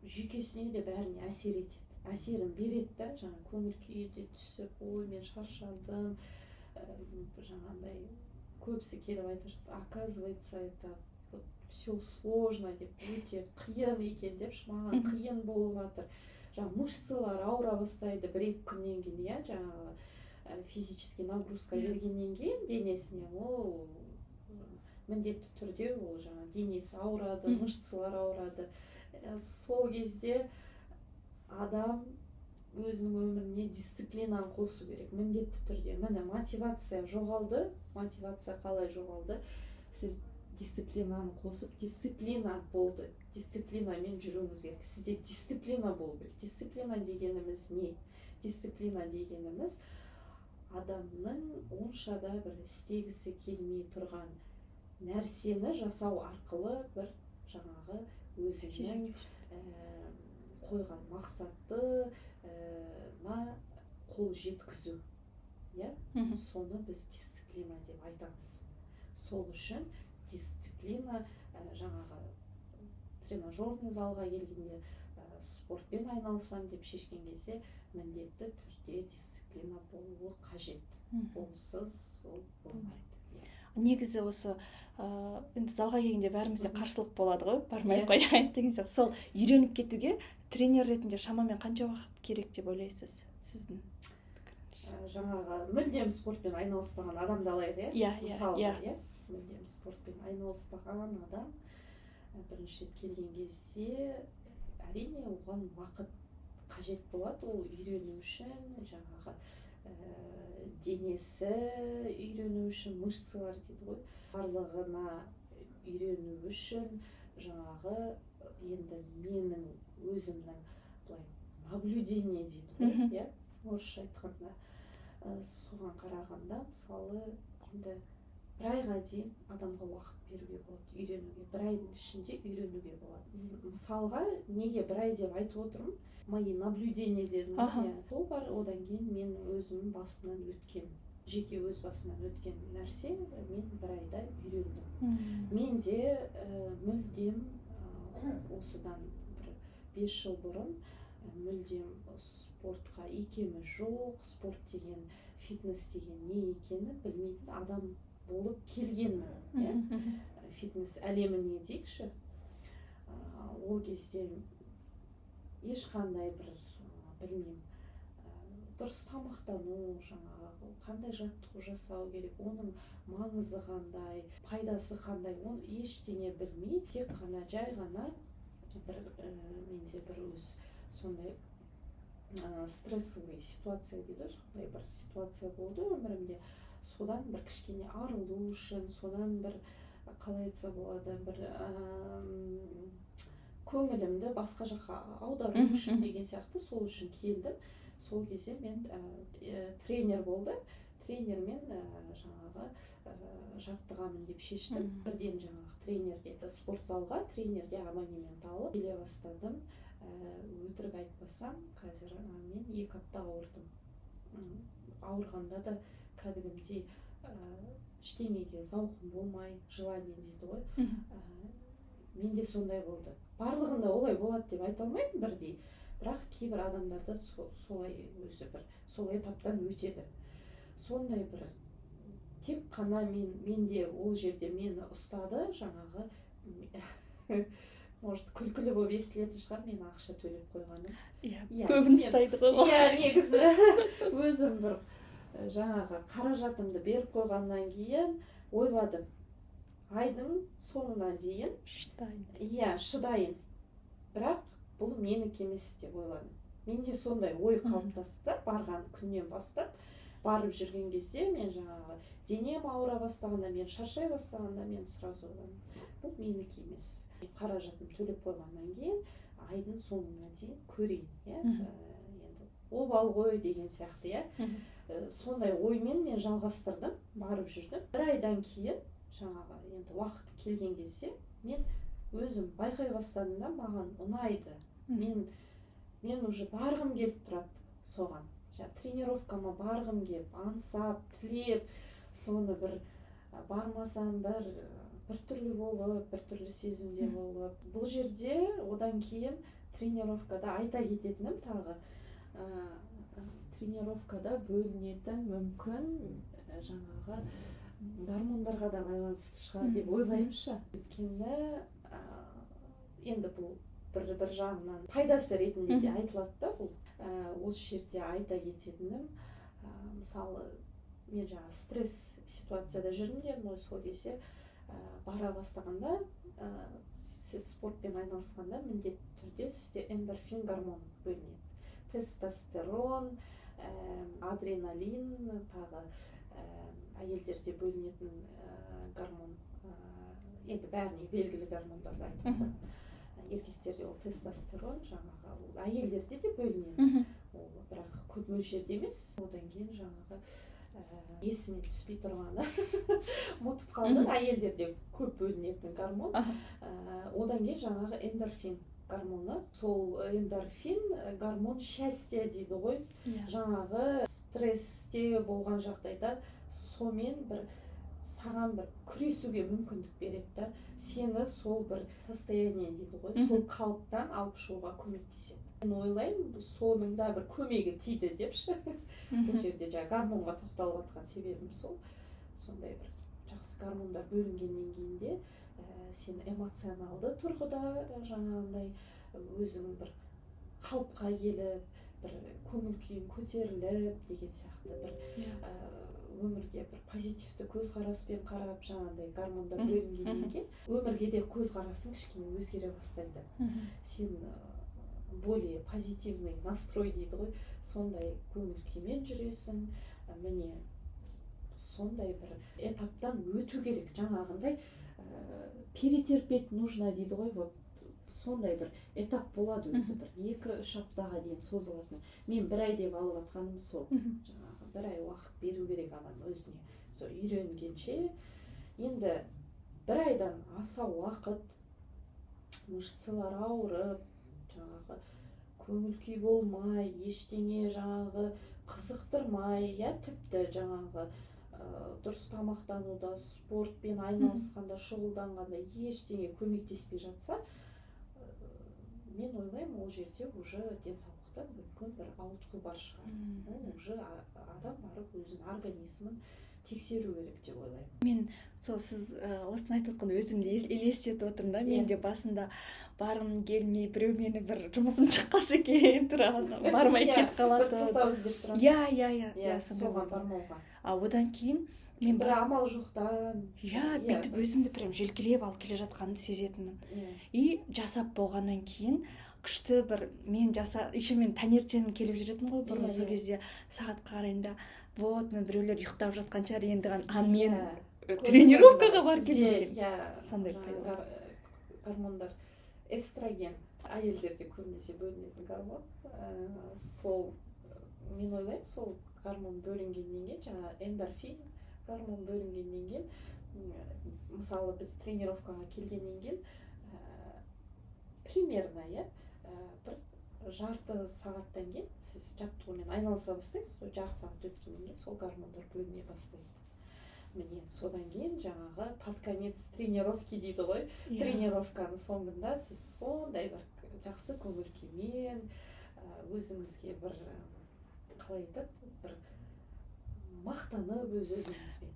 S1: Жүйкесіне де бәріне әсер етеді, әсерін береді да, жаңа көңіл күйі де түсіп, ой, мен шаршадым, жаңағындай көбісі келіп айтып жатыр, оказывается, это вот все сложно деп, өте қиын екен деп, маған қиын болып жатыр. Жаңа мышцалар ауыра бастайды бір-екі күннен кейін, иә, жаңағы физический нагрузка бергеннен кейін денесіне, ол міндетті түрде ол жаңа денесі ауырады, мышцалар ауырады. Сол кезде адам өзінің өміріне дисциплинаны қосу керек, міндетті түрде. Міне мотивация жоғалды, мотивация қалай жоғалды? Сіз дисциплинаны қосып, дисциплина болды, дисциплинамен жүруіңіз керек. Сізде дисциплина болу керек. Дисциплина дегеніміз не? Дисциплина дегеніміз адамның оншада бір істегісі келмей тұрған нәрсені жасау арқылы бір жаңағы өзіне қойған мақсатты қол жеткізу, иә. Соны біз дисциплина деп айтамыз. Сол үшін дисциплина жаңағы тренажерный залға келгенде спортпен айналысам деп шешкен кезде міндетті түрде дисциплина болуы қажет. Олсыз ол болмайды.
S2: Негізі осы енді залға келгенде бәрімізде қарсылық болады ғой, бармай қояйық деген сияқты. Сол үйреніп кетуге тренер ретінде шамамен қанша уақыт керек деп ойлайсыз сіздің?
S1: Жаңағы мүлдем спортпен айналыспаған адамды алайық, иә? Иә. Мүлдем спортпен айналыспаған адам бірінші рет келген кезде әрине оған уақыт қажет болады, ол үйрену үшін, жаңағы денесі үйрену үшін, мышцалар дейді ғой, барлығына үйрену үшін жаңағы енді менің өзімнің былай наблюдение дейді ғой, иә, орысша айтқанда, соған қарағанда мысалы енді бір айға дейін адамға уақыт беруге болады, үйренуге, бір айдың ішінде үйренуге болады. Мысалға неге бір ай деп айтып отырмын? Мои наблюдения дедім, сол бар, одан кейін мен өзім басынан өткен, жеке өз басынан өткен нәрсе, мен бір айда үйрендім. Мен де мүлдем осыдан бір 5 жыл бұрын мүлдем спортқа икемі жоқ, спорт деген, фитнес деген не екені білмейтін адам болып келгенмін. фитнес әлеміне дейікші, ол кезде ешқандай бір білмеймін, дұрыс тамақтану, жаңағы қандай жаттығу жасау керек, оның маңызы қандай, пайдасы қандай, оны ештеңе білмей, тек қана жай ғана бір менде бір өз сондай стрессовый ситуация дейді, сондай бір ситуация болды өмірімде. Содан бір кішкене арылу үшін, содан бір қалай айтса болады, бір көңілімді басқа жаққа аудару үшін деген сияқты, сол үшін келдім. Сол кезде мен тренер болды, тренермен жаңағы жаттығамын деп шештім. Бірден жаңағы тренерге, спортзалға тренерге абонемент алып келе бастадым. Өтірік айтпасам, қазір мен 2 апта ауырдым. Ауырғанда да кәдімгідей ештеңеге зауқым болмай, желание дейді ғой. Менде сондай болды. Барлығында олай болады деп айта алмаймын бірдей, бірақ кейбір адамдарда солай өзі бір сол этаптан өтеді. Сондай бір тек қана менде ол жерде мені ұстады, жаңағы может күлкілі болып естілетін шығар, мен ақша төлеп қойғаным.
S2: Көбін ұстайды ғой.
S1: Негізі өзім бір жаңағы қаражатымды беріп қойғаннан кейін ойладым, айдың соңына дейін шыдайын, бірақ бұл менікі емес деп ойладым. Менде сондай ой қалыптасты, барған күннен бастап. Барып жүрген кезде мен жаңағы денем ауыра бастағанда, мен шаршай бастағанда мен сразу ойладым, бұл менікі емес. Қаражатым төлеп қойғаннан кейін айдың соңына дейін көрейін, енді обал ғой деген сияқты, сондай оймен мен жалғастырдым, барып жүрдім. Бір айдан кейін жаңағы енді уақыты келген кезде мен өзім байқай бастадым да, маған ұнайды. Мен уже барғым келіп тұрады соған. Тренировкама барғым келіп, аңсап, тілеп, соны бір бармасам бір түрлі болып, бір түрлі сезімде болып. Бұл жерде одан кейін тренировкада айта кететінім тағы, тренировкада бөлінетін мүмкін жаңағы гормондарға да байланысты шығар деп ойлаймыншы. Өйткені енді бұл бір жағынан пайдасы ретінде де айтылады да, бұл осы жерде айта кететінім, мысалы мен жаңа стресс ситуацияда жүрмін дедім ғой, сол кезде бара бастағанда, сіз спортпен айналысқанда міндетті түрде сізде эндорфин гормон бөлінеді. Тестостерон, адреналин, тағы әйелдерде бөлінетін гормон, енді бәріне белгілі гормондарды айтады. Еркектерде ол тестостерон, жаңағы әйелдерде де бөлінеді. Ол бірақ көп мөлшерде емес. Одан кейін жаңағы есіме түспей тұрғаны ұмытып қалдым, әйелдерде көп бөлінетін гормон. Одан кейін жаңағы эндорфин гормоны. Сол эндорфин гормон счастья дейді ғой. Жаңағы стрессте болған жағдайда сомен бір саған бір күресуге мүмкіндік береді. Сені сол бір состояние дейді ғой, сол қалыптан алып шығуға көмектеседі. Мен ойлаймын, соның да бір көмегі тиді депші. Бұл жерде гормонға тоқталып жатқан себебім сол. Сондай бір жақсы гормондар бөлінгеннен кейін де сен эмоционалды тұрғыда жаңағындай өзің бір қалыпқа келіп, бір көңіл күйің көтеріліп деген сияқты бір өмірге бір позитивті көзқараспен қарап, жаңағындай гормондар бөлінгеннен кейін өмірге де көзқарасың кішкене өзгере бастайды. Сен более позитивный настрой дейді ғой, сондай көңіл күймен жүресің. Міне сондай бір этаптан өту керек, жаңағындай перетерпеть нужно дейді ғой, вот сондай бір этап болады өзі, бір 2-3 аптаға дейін созылатын. Мен 1 ай деп алып жатқаным сол. Жаңағы 1 ай уақыт беру керек адам өзіне. Сол үйренгенше, енді 1 айдан аса уақыт мышцалар ауырып, жаңағы көңіл күй болмай, ештеңе жаңағы қызықтырмай, тіпті жаңағы дұрыс тамақтануда, спортпен айналысқанда, шұғылданғанда ештеңе көмектеспей жатса, мен ойлаймын, ол жерде уже денсаулықта мүмкін бір ауытқу бар шығар. Уже адам барып өзінің организмін тексеру керек деп ойлаймын.
S2: Мен сол сіз осыны айтып отқанда өзімді елестетіп отырмын да. Мен де басында барғым келмей, біреу мені бір жұмысым шыққысы екен тұрған бармай кетіп қалады.
S1: Бір сылтау іздеп тұрасыз.
S2: Иә,
S1: соған бармауға.
S2: Одан кейін мен
S1: бір амал жоқтан
S2: бүйтіп өзімді прям желкелеп алып келе жатқанымды сезетінмін. И жасап болғаннан кейін күшті бір еще мен таңертең келіп жүретінмін ғой бұрын. Сол кезде сағатқа қараймын да, вот мен біреулер ұйықтап жатқан шығар, енді мен тренировкаға барып келдім деген. Сондай
S1: гормондар, эстроген әйелдерде көбінесе бөлінетін гормон. Сол мен ойлаймын, сол гормон бөлінгеннен кейін, жаңа эндорфин гормон бөлінгеннен кейін, мысалы біз тренировкаға келгеннен кейін примерно бір жарты сағаттан кейін сіз жаттығумен айналыса бастайсыз, сол жарты сағат өткеннен кейін сол гормондар бөліне бастайды. Міне содан кейін жаңағы под конец тренировки дейді ғой. Тренировканың соңында сіз сондай бір жақсы көңіл күймен өзіңізге бір қалай айтады, бір мақтанып өз-өзіңізбен.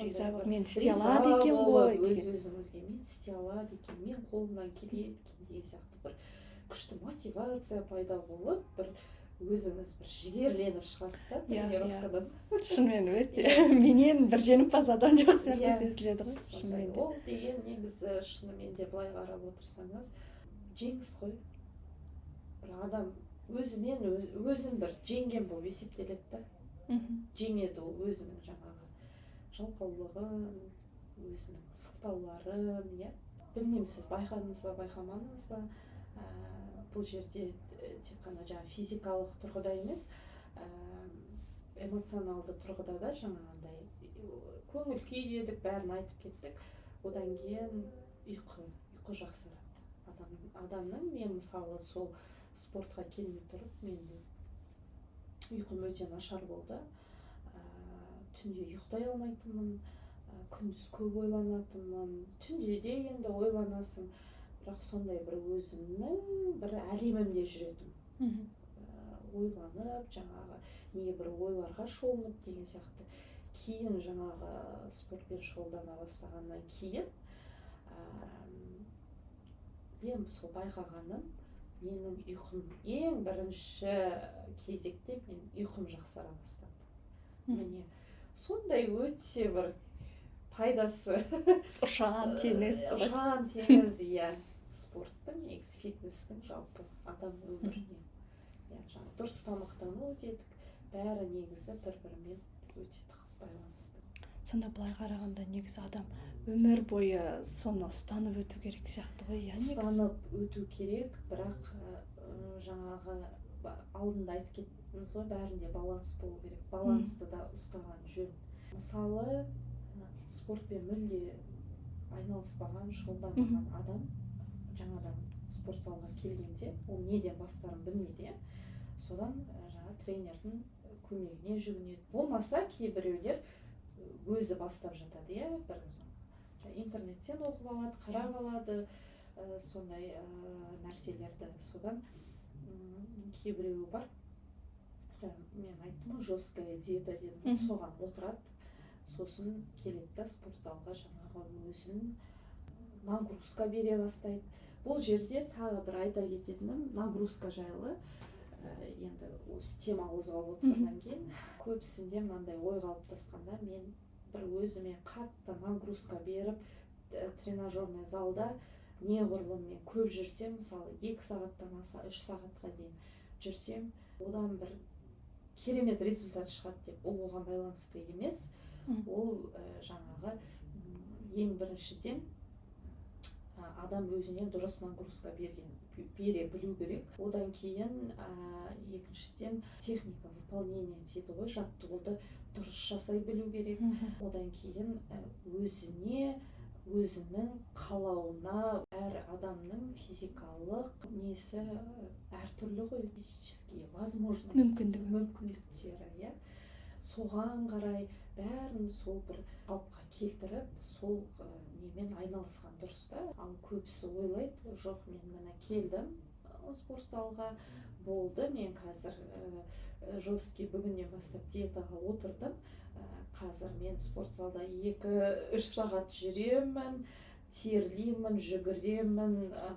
S2: Риза болып, мен істей алады екен ғой деген.
S1: Өз-өзіңізге мен істей алады екен, мен қолымнан келеді екен деген сияқты бір күшті мотивация пайда болып, бір өзіңіз бір жігерленіп шығасыз да тренировкадан.
S2: Шынымен өте менен бір жеңімпаз адам жоқ сияқты сезіледі ғой. Шынымен де.
S1: Ол деген негізі шынымен де былай қарап отырсаңыз жеңіс қой. Бір адам өзін бір жеңген болып есептеледі да. Жеңеді ол өзінің жаңағы жалқаулығын, өзінің сылтауларын, білмеймін, сіз байқадыңыз ба, байқамадыңыз ба, бұл жерде тек қана жаңа физикалық тұрғыда емес, эмоционалды тұрғыда да жаңағындай көңіл күй дедік, бәрін айтып кеттік. Одан кейін ұйқы жақсарады. Адамның, мен мысалы сол спортқа келмей тұрып, мен ұйқым өте нашар болды. Түнде ұйықтай алмайтынмын, күндіз көп ойланатынмын, түнде де енді ойланасың, бірақ сондай бір өзімнің бір әлемімде жүретім. Ойланып, жаңағы не бір ойларға шомып деген сияқты. Кейін жаңағы спортпен шұғылдана бастағаннан кейін мен сол байқағаным, менің ұйқым ең бірінші кезекте мен ұйқым жақсара бастады. Міне сондай өте бір пайдасы
S2: ұшан теңіз
S1: спорттың, негізі фитнестің жалпы адам өміріне. Дұрыс тамақтану дедік, бәрі негізі бір-бірімен өте тығыз байланысты.
S2: Сонда былай қарағанда негізі адам өмір бойы соны ұстанып өту керек сияқты ғой.
S1: Ұстанып өту керек, бірақ жаңағы алдында айтып кеттіңіз ғой, бәрінде баланс болу керек. Балансты да ұстаған жөн. Мысалы, спортпен мүлде айналыспаған, шұғылданбаған адам жаңадан спорт залға келгенде, ол неден бастарын білмейді. Содан жаңа тренердің көмегіне жүгінеді. Болмаса кейбіреулер өзі бастап жатады, бір интернеттен оқып алады, қарап алады, сондай нәрселерді. Содан кейбіреуі бар, мен айттым, жесткая диета дедім, соған отырады, сосын келеді да спорт залға жаңағы өзін нагрузка бере бастайды. Бұл жерде тағы бір айта кететінім, нагрузка жайлы, енді осы тема қозғалып отырғаннан кейін көбісінде мынандай ой қалыптасқанда, мен бір өзіме қатты нагрузка беріп тренажерный залда неғұрлым мен көп жүрсем, мысалы 2 сағаттан аса 3 сағатқа дейін жүрсем, одан бір керемет результат шығады деп, ол оған байланысты емес. Ол жаңағы ең біріншіден адам өзіне дұрыс нагрузка бере білу керек. Одан кейін екіншіден техника выполнения дейді ғой, жаттығуды дұрыс жасай білу керек. Одан кейін өзінің қалауына, әр адамның физикалық несі әртүрлі ғой, физические возможности, мүмкіндіктері, соған қарай бәрін сол бір қалыпқа келтіріп, сол немен айналысқан дұрыс та. Ал көбісі ойлайды, жоқ, мен мына келдім спорт залға, болды, мен қазір жесткий бүгіннен бастап диетаға отырдым, қазір мен спорт залда 2-3 сағат жүремін, терлеймін, жүгіремін,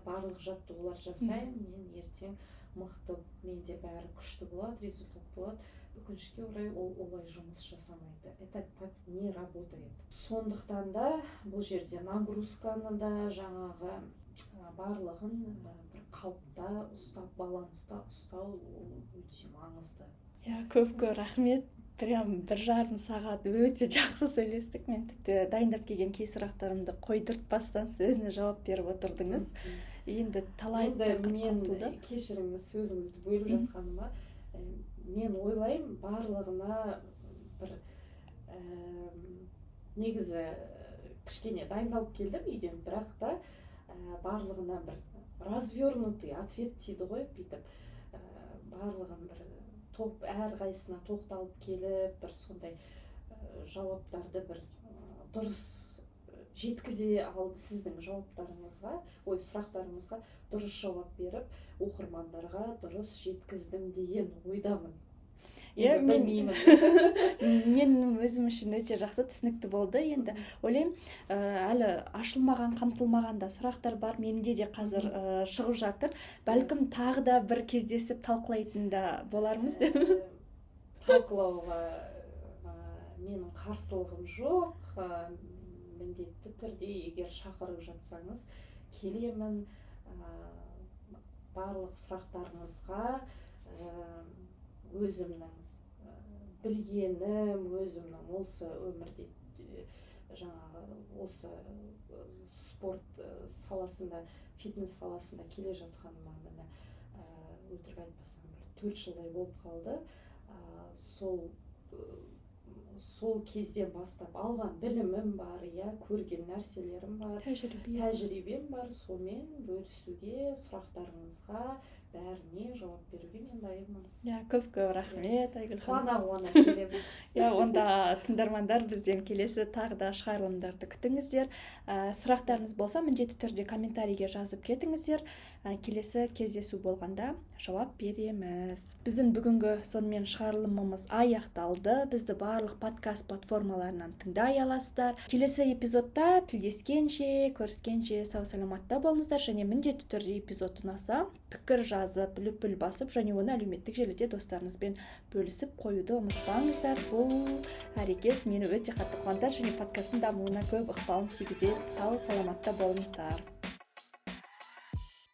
S1: барлық жаттығулар жасаймын. Мен ертең мықты, менде бәрі күшті болады, результат болады. Өкінішке орай олай жұмыс жасамайды. Это так не работает. Сондықтан да бұл жерде нагрузканы да жаңағы барлығын бір қалыпта ұстап, баланста ұстау өте маңызды.
S2: Көп рахмет. Прям 1,5 сағат өте жақсы сөйлестік. Мен тіпті дайындап келген кей сұрақтарымды қойдыртпастан сөзіне жауап беріп отырдыңыз. Енді талай
S1: мен кешіріңіз сөзіңізді бөліп жатқаныма. Мен ойлаймын, барлығына бір негізі кішкене дайындалып келдім үйден, бірақ та барлығына бір развернутый ответ дейді ғой, бүйтіп барлығын бір әрқайсысына тоқталып келіп, бір сондай жауаптарды бір дұрыс жеткізе алды сіздің жауаптарыңызға, сұрақтарыңызға дұрыс жауап беріп, оқырмандарға дұрыс жеткіздім деген ойдамын.
S2: Мен өзім үшін өте жақсы түсінікті болды. Енді ойлаймын, әлі ашылмаған, қамтылмаған да сұрақтар бар. Менде де қазір шығып жатыр. Бәлкім тағы да бір кездесіп талқылайтын да болармыз деп.
S1: Талқылауға менің қарсылығым жоқ. Міндетті түрде егер шақырып жатсаңыз, келемін. Барлық сұрақтарыңызға өзімнің білгенім, өзімнің осы өмірде жаңағы осы спорт саласында, фитнес саласында келе жатқаныма міне өтірік айтпасам 4 жылдай болып қалды. Сол кезден бастап алған білімім бар, көрген нәрселерім бар, тәжірибем бар, сонымен бөлісуге, сұрақтарыңызға бәріне жауап беруге мен дайынмын.
S2: Көп рахмет, Айгүл ханым.
S1: Қуана келемін.
S2: Онда тыңдармандар бізден келесі тағы да шығарылымдарды күтіңіздер. Сұрақтарыңыз болса, міндетті түрде комментарийге жазып кетіңіздер. Келесі кездесу болғанда жауап береміз. Біздің бүгінгі сонымен шығарылымымыз аяқталды. Бізді барлық подкаст платформаларынан тыңдай аласыздар. Келесі эпизодта тілдескенше, көріскенше сау саламатта болыңыздар, және міндетті түрде эпизод ұнаса, пікір жазып, лүпіл басып, және оны әлеуметтік желіде достарыңызбен бөлісіп қоюды ұмытпаңыздар. Бұл әрекет мені өте қатты қуантар, және подкасттың дамуына көп ықпалын тигізеді. Сау саламатта болыңыздар.